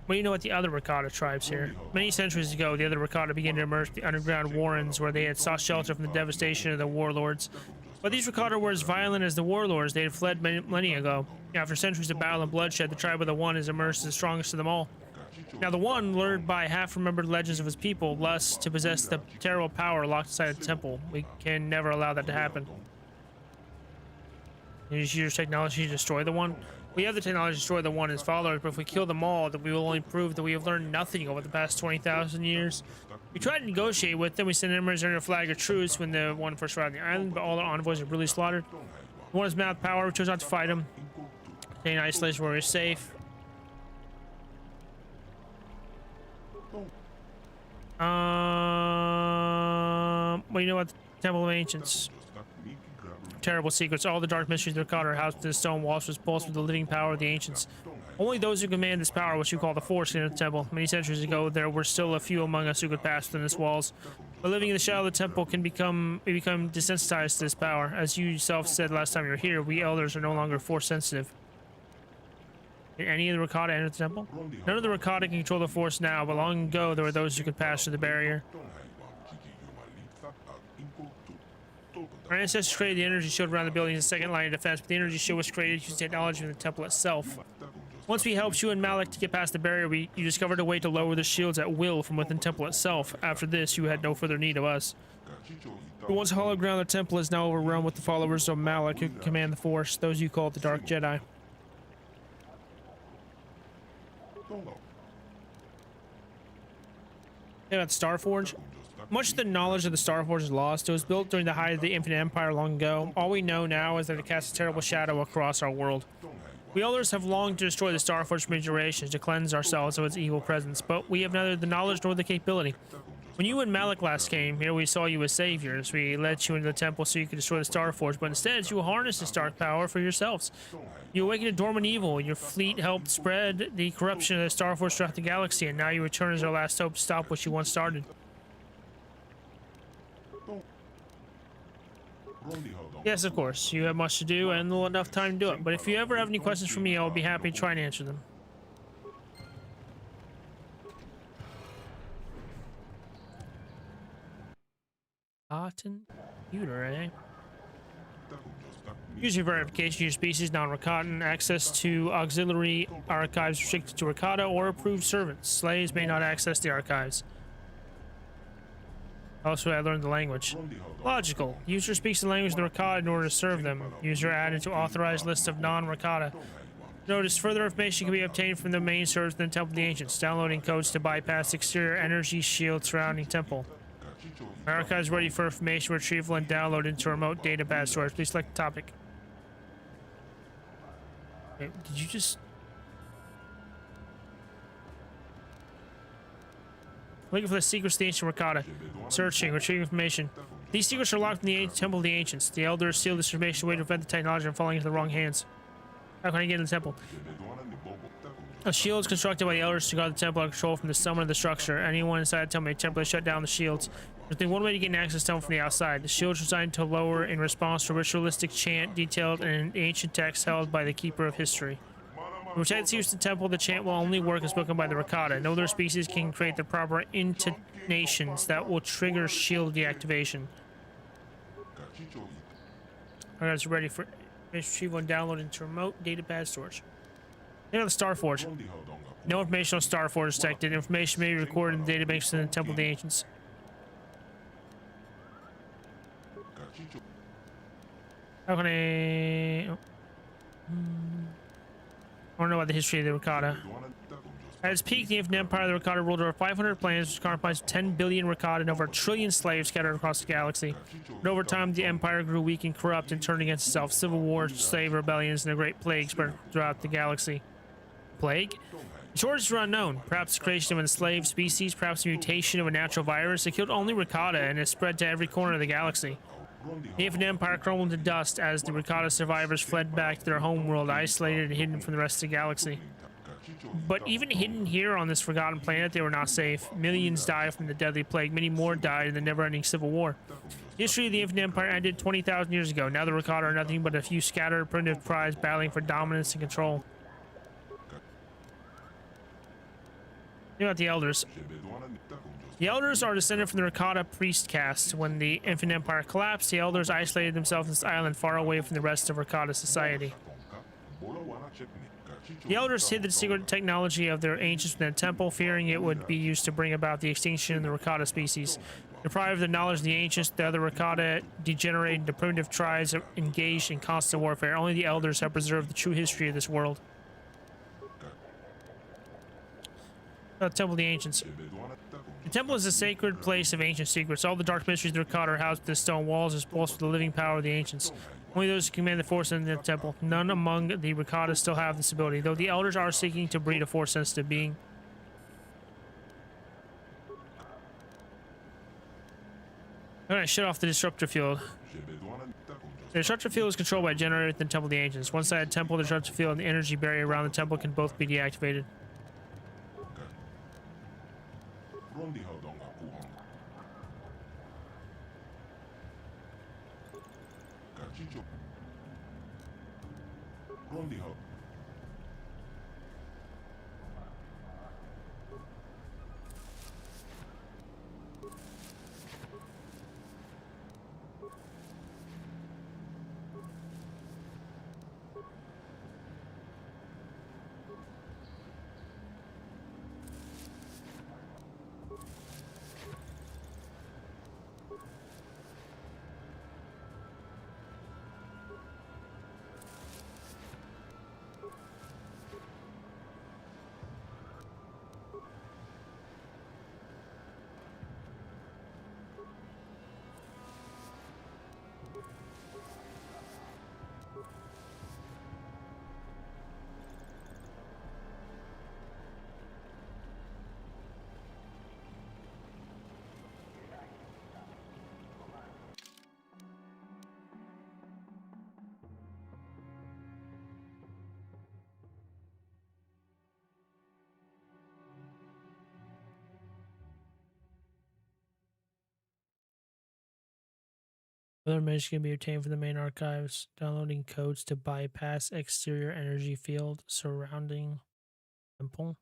What do you know about the other Rakata tribes here? Many centuries ago, the other Rakata began to emerge from the underground warrens where they had sought shelter from the devastation of the warlords. But these Rakata were as violent as the warlords. They had fled millennia ago. After centuries of battle and bloodshed, the tribe of the One has emerged as the strongest of them all. Now the One, lured by half-remembered legends of his people, lusts to possess the terrible power locked inside the temple. We can never allow that to happen. You just use technology to destroy the One? We have the technology to destroy the One and his followers, but if we kill them all, then we will only prove that we have learned nothing over the past 20,000 years. We tried to negotiate with them. We sent members under a flag of truce when the One first arrived on the island, but all our envoys were brutally slaughtered. The One has mouth power. We chose not to fight him. Staying in isolation where we're safe. What do you know about the Temple of Ancients? Terrible secrets. All the dark mysteries of the Rakata are housed in the stone walls, was pulsed with the living power of the ancients. Only those who command this power, which you call the Force, in the temple. Many centuries ago, there were still a few among us who could pass within its walls. But living in the shadow of the temple we become desensitized to this power. As you yourself said last time you were here, we elders are no longer Force sensitive. Did any of the Rakata enter the temple? None of the Rakata can control the Force now, but long ago there were those who could pass through the barrier. Our ancestors created the energy shield around the building as a second line of defense, but the energy shield was created using technology from the temple itself. Once we helped you and Malik to get past the barrier, you discovered a way to lower the shields at will from within the temple itself. After this, you had no further need of us. The once hallowed ground of the temple is now overrun with the followers of Malik who command the Force, those you call the Dark Jedi. About the Starforge? Much of the knowledge of the Starforge is lost. It was built during the height of the Infinite Empire long ago. All we know now is that it casts a terrible shadow across our world. We elders have longed to destroy the Starforge for many generations, to cleanse ourselves of its evil presence, but we have neither the knowledge nor the capability. When you and Malik last came here, we saw you as saviors. We led you into the temple so you could destroy the Starforge, but instead you harnessed this dark power for yourselves. You awakened a dormant evil. Your fleet helped spread the corruption of the Starforge throughout the galaxy, and now you return as our last hope to stop what you once started. Yes, of course. You have much to do and little enough time to do it. But if you ever have any questions for me, I will be happy to try and answer them. Cotton computer, eh? User verification, your species, non-Rakatan, access to auxiliary archives restricted to Rakata or approved servants. Slaves may not access the archives. Also, I learned the language. Logical. User speaks the language of the Rakata in order to serve them. User added to authorized list of non-Rakata. Notice further information can be obtained from the main servers in the Temple of the Ancients. Downloading codes to bypass exterior energy shield surrounding temple. My archive is ready for information retrieval and download into remote data bad storage. Please select the topic. Wait, did you just... Looking for the secrets of the ancient Rakata. Searching, retrieving information. These secrets are locked in the Temple of the Ancients. The elders sealed this information away to prevent the technology from falling into the wrong hands. How can I get in the temple? A shield is constructed by the elders to guard the temple and control from the summit of the structure. Anyone inside the temple may temporarily shut down the shields. There's only one way to gain access to the temple from the outside. The shield is designed to lower in response to ritualistic chant detailed in an ancient text held by the Keeper of History. To protect the secrets of the temple, the chant will only work as spoken by the Rakata. No other species can create the proper intonations that will trigger shield deactivation. Alright, it's ready for retrieval and download into remote data pad storage. Name of the Starforge. No information on Starforge detected. Information may be recorded in the database in the Temple of the Ancients. How can I... Oh. I don't know about the history of the Rakata. At its peak, the Infinite Empire of the Rakata ruled over 500 planets, which comprised 10 billion Rakata and over 1 trillion slaves scattered across the galaxy. But over time, the Empire grew weak and corrupt and turned against itself. Civil wars, slave rebellions, and a great plague spread throughout the galaxy. Plague? The sources are unknown. Perhaps the creation of an enslaved species, perhaps a mutation of a natural virus. It killed only Rakata and has spread to every corner of the galaxy. The Infinite Empire crumbled to dust as the Rakata survivors fled back to their homeworld, isolated and hidden from the rest of the galaxy. But even hidden here on this forgotten planet, they were not safe. Millions died from the deadly plague. Many more died in the never-ending civil war. The history of the Infinite Empire ended 20,000 years ago. Now the Rakata are nothing but a few scattered primitive tribes battling for dominance and control. Think about the Elders. The Elders are descended from the Rakata priest caste. When the Infinite Empire collapsed, the Elders isolated themselves on this island far away from the rest of Rakata society. The Elders hid the secret technology of their ancients within a temple, fearing it would be used to bring about the extinction of the Rakata species. Deprived of the knowledge of the ancients, the other Rakata degenerated into primitive tribes engaged in constant warfare. Only the Elders have preserved the true history of this world. Temple of the Ancients. The temple is a sacred place of ancient secrets. All the dark mysteries of the Rakata are housed within the stone walls, as pulsed with the living power of the ancients. Only those who command the force in the temple. None among the Rakata still have this ability, though the Elders are seeking to breed a force-sensitive being. Alright, shut off the disruptor field. The disruptor field is controlled by a generator within the Temple of the Ancients. One side of the temple, the disruptor field, and the energy barrier around the temple can both be deactivated. Other measures can be obtained from the main archives. Downloading codes to bypass exterior energy field surrounding temple.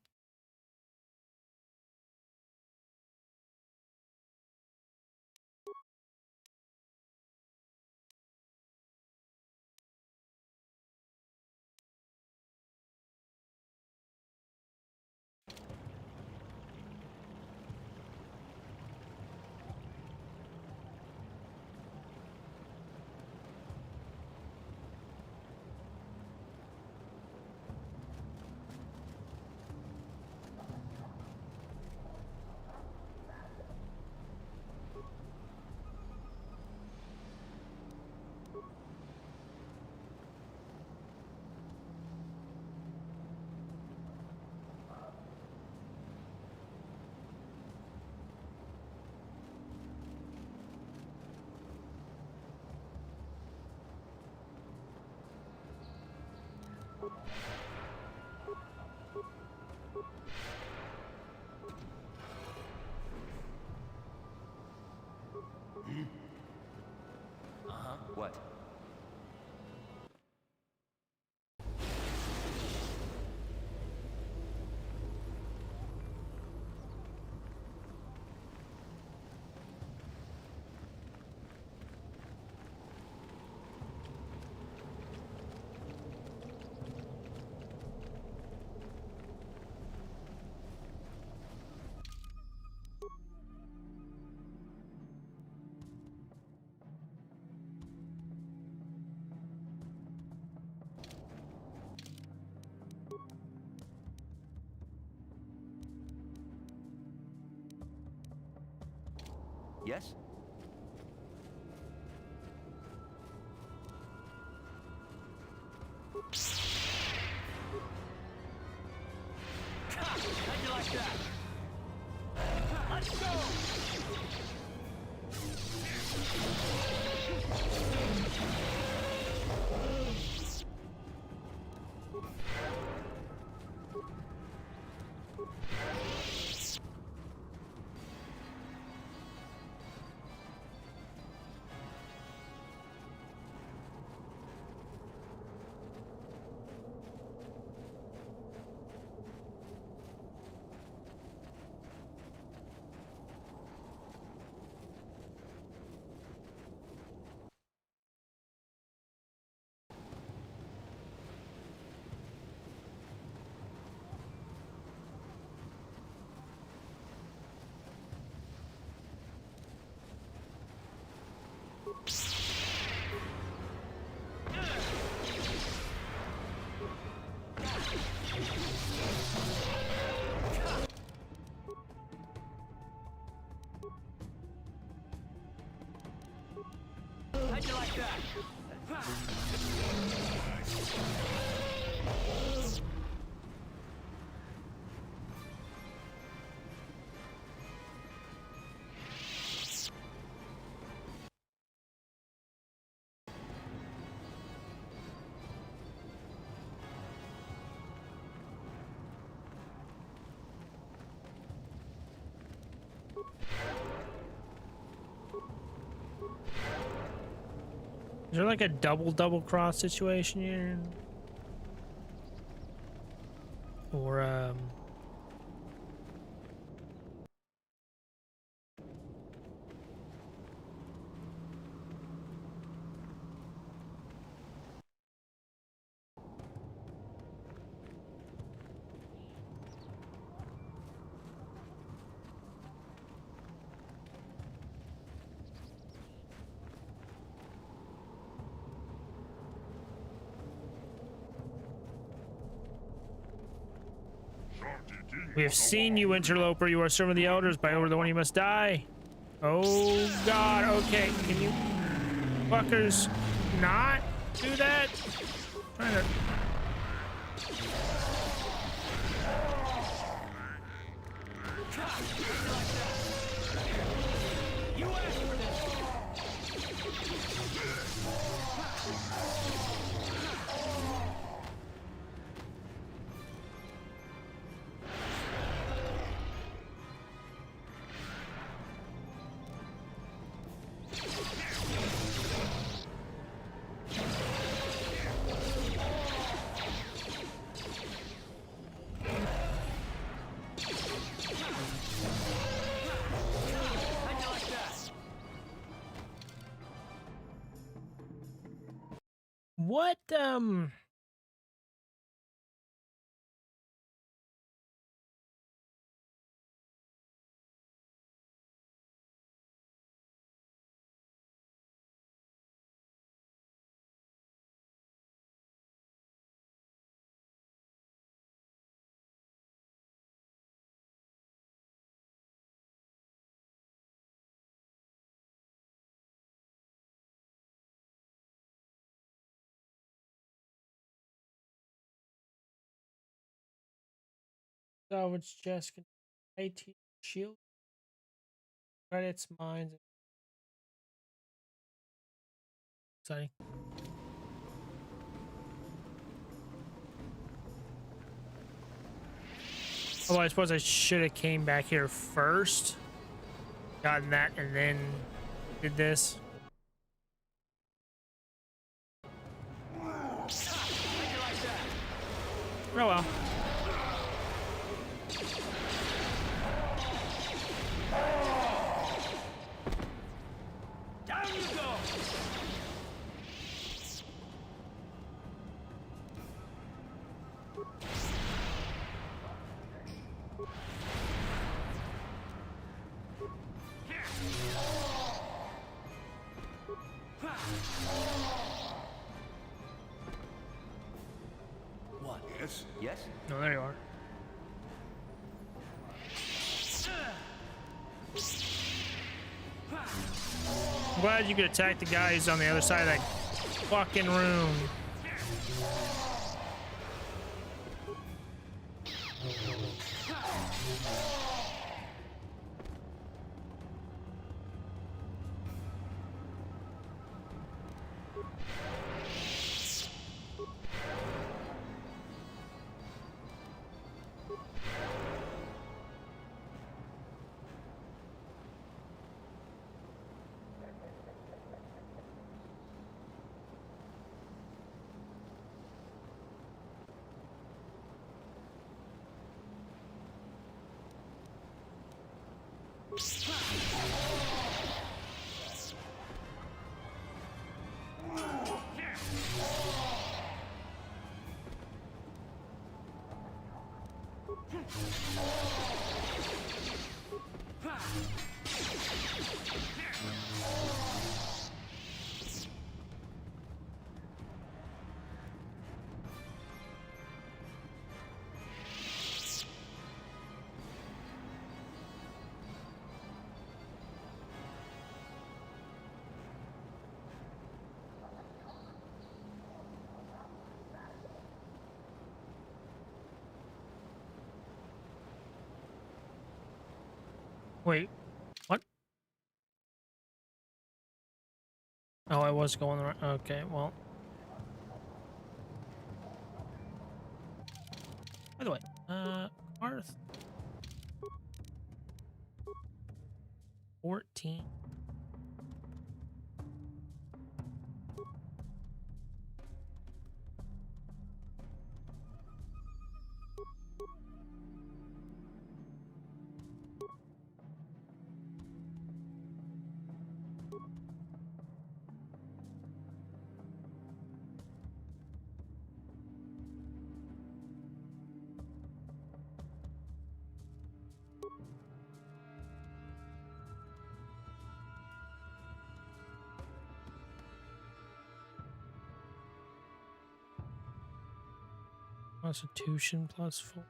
What? Yes? How'd you like that? Let's go! How'd you like that? Is there like a double cross situation here? Or we have seen you, interloper. You are servant of the elders. By order of the one you must die. Oh God. Okay, can you fuckers not do that? I'm trying to. You asked for this. What salvage chest, IT shield, credits, mines. Exciting. Oh, I suppose I should have came back here first, gotten that, and then did this. Oh well. Down you go. What? Yes? Yes? No, there you are. I'm glad you could attack the guys on the other side of that fucking room. Wait, what? Oh, I was going the right. Okay, well. By the way, Arth 14. Constitution +4.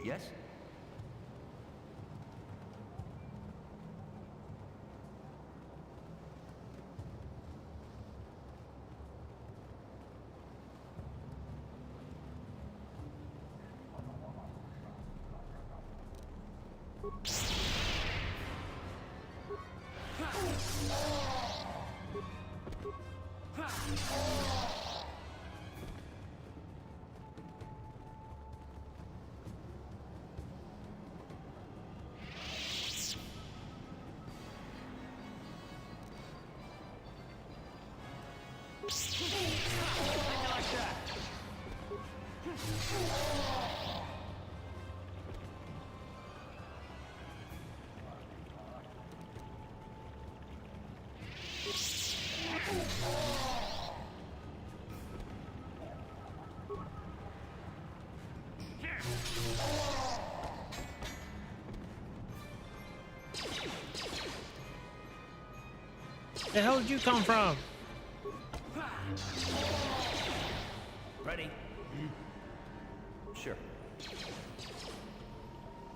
Yes? The hell did you come from? Ready? Sure.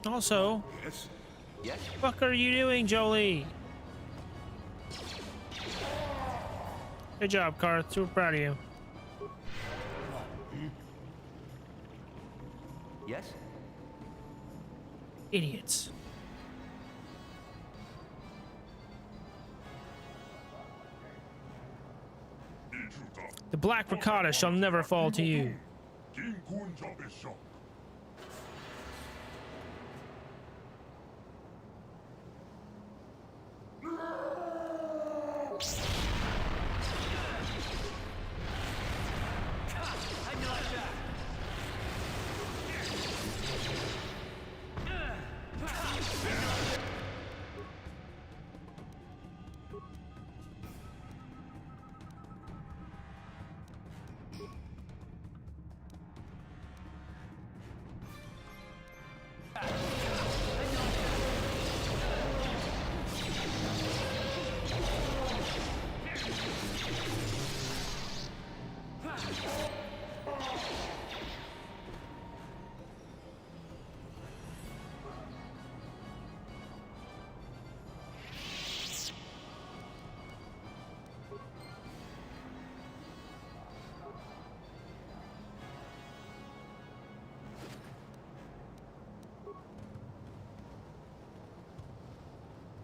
Also, Yes? Yes? what the fuck are you doing, Jolie? Good job, Karth. Super proud of you. Yes? Idiots. The black ricotta shall never fall to you.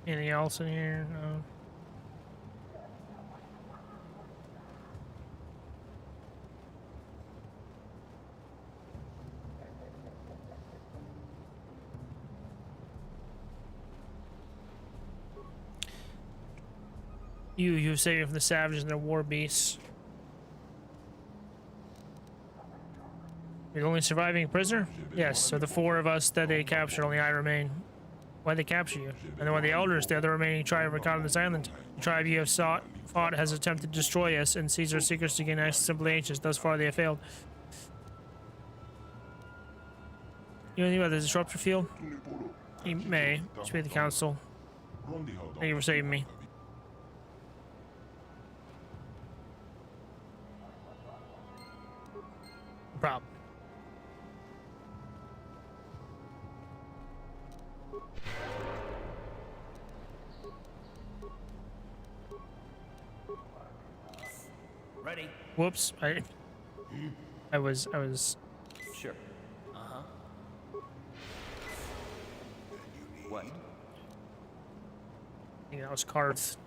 Anything else in here? No. You save it from the savages and their war beasts. You're the only surviving prisoner? Yes, so the 4 of us that they captured, only I remain. Why'd they capture you? And then one of the elders, the other remaining tribe, were caught on this island. The tribe you have fought has attempted to destroy us and seize our secrets to gain access to simple ancients. Thus far, they have failed. You know anything about the disruptor field? He may. Speak to the council. Thank you for saving me. No problem. Ready? Whoops. I was. Sure. Uh-huh. What? I think that was cards.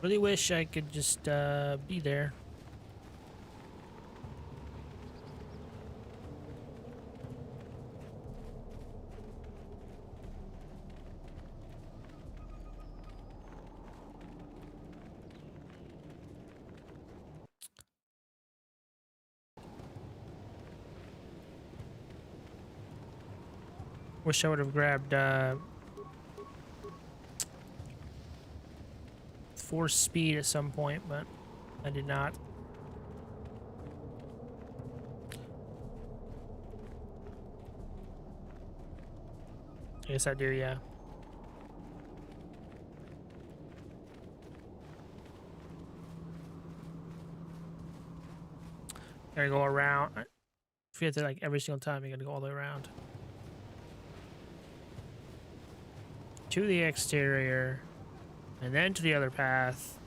Really wish I could just be there. Wish I would have grabbed force speed at some point, but I did not. I guess I do, yeah. Gotta go around. I forget that like every single time you gotta go all the way around. To the exterior. And then to the other path.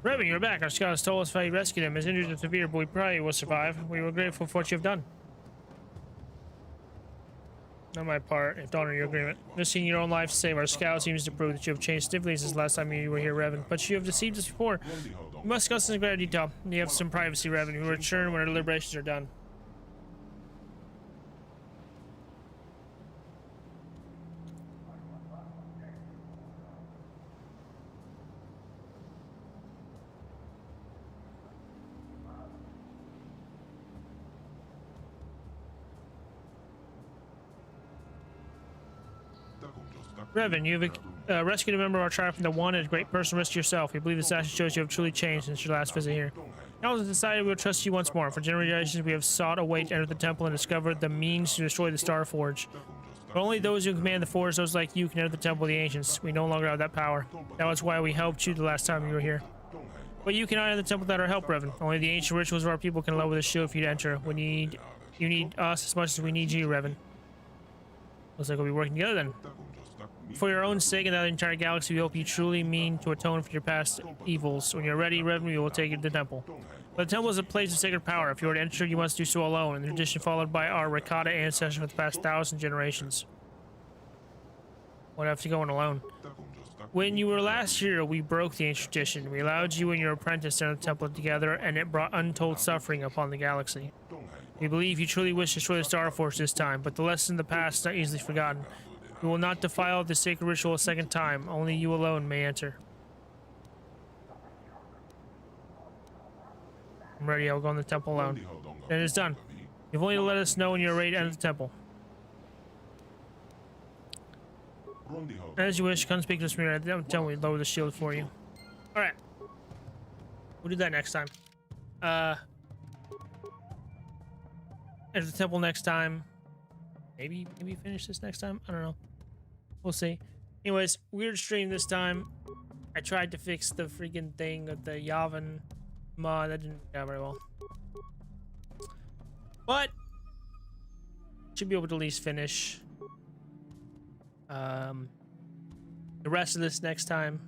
Revan, you're back. Our scouts told us how you rescued him. His injuries are severe, but we probably will survive. We were grateful for what you've done. On my part, if honor your agreement. Risking your own life to save our scouts seems to prove that you have changed stiffly since the last time you were here, Revan. But you have deceived us before. You must discuss this in greater detail. You have some privacy, Revan. We will return when our deliberations are done. Revan, you've rescued a member of our tribe from the one at great personal risk to yourself. We believe this action shows you have truly changed since your last visit here. Now it is decided we will trust you once more. For generations, we have sought a way to enter the temple and discover the means to destroy the Star Forge. But only those who command the force, those like you, can enter the Temple of the Ancients. We no longer have that power. That was why we helped you the last time you were here. But you cannot enter the temple without our help, Revan. Only the ancient rituals of our people can lower the shield for you to enter. You need us as much as we need you, Revan. Looks like we'll be working together then. For your own sake and the entire galaxy, we hope you truly mean to atone for your past evils. When you're ready, Revan, we will take you to the temple. But the temple is a place of sacred power. If you are to enter, you must do so alone, in the tradition followed by our Rakata ancestors for the past 1,000 generations. Won't have to go in alone. When you were last here, we broke the ancient tradition. We allowed you and your apprentice to enter the temple together, and it brought untold suffering upon the galaxy. We believe you truly wish to destroy the Star Force this time, but the lesson of the past is not easily forgotten. We will not defile the sacred ritual a second time. Only you alone may enter. I'm ready. I'll go in the temple alone. Then it's done. You've only to let us know when you're ready to enter the temple. As you wish, come speak to us. Tell me, lower the shield for you. Alright. We'll do that next time. Enter the temple next time. Maybe finish this next time? I don't know. We'll see. Anyways, weird stream this time. I tried to fix the freaking thing with the Yavin mod. That didn't go very well. But should be able to at least finish the rest of this next time.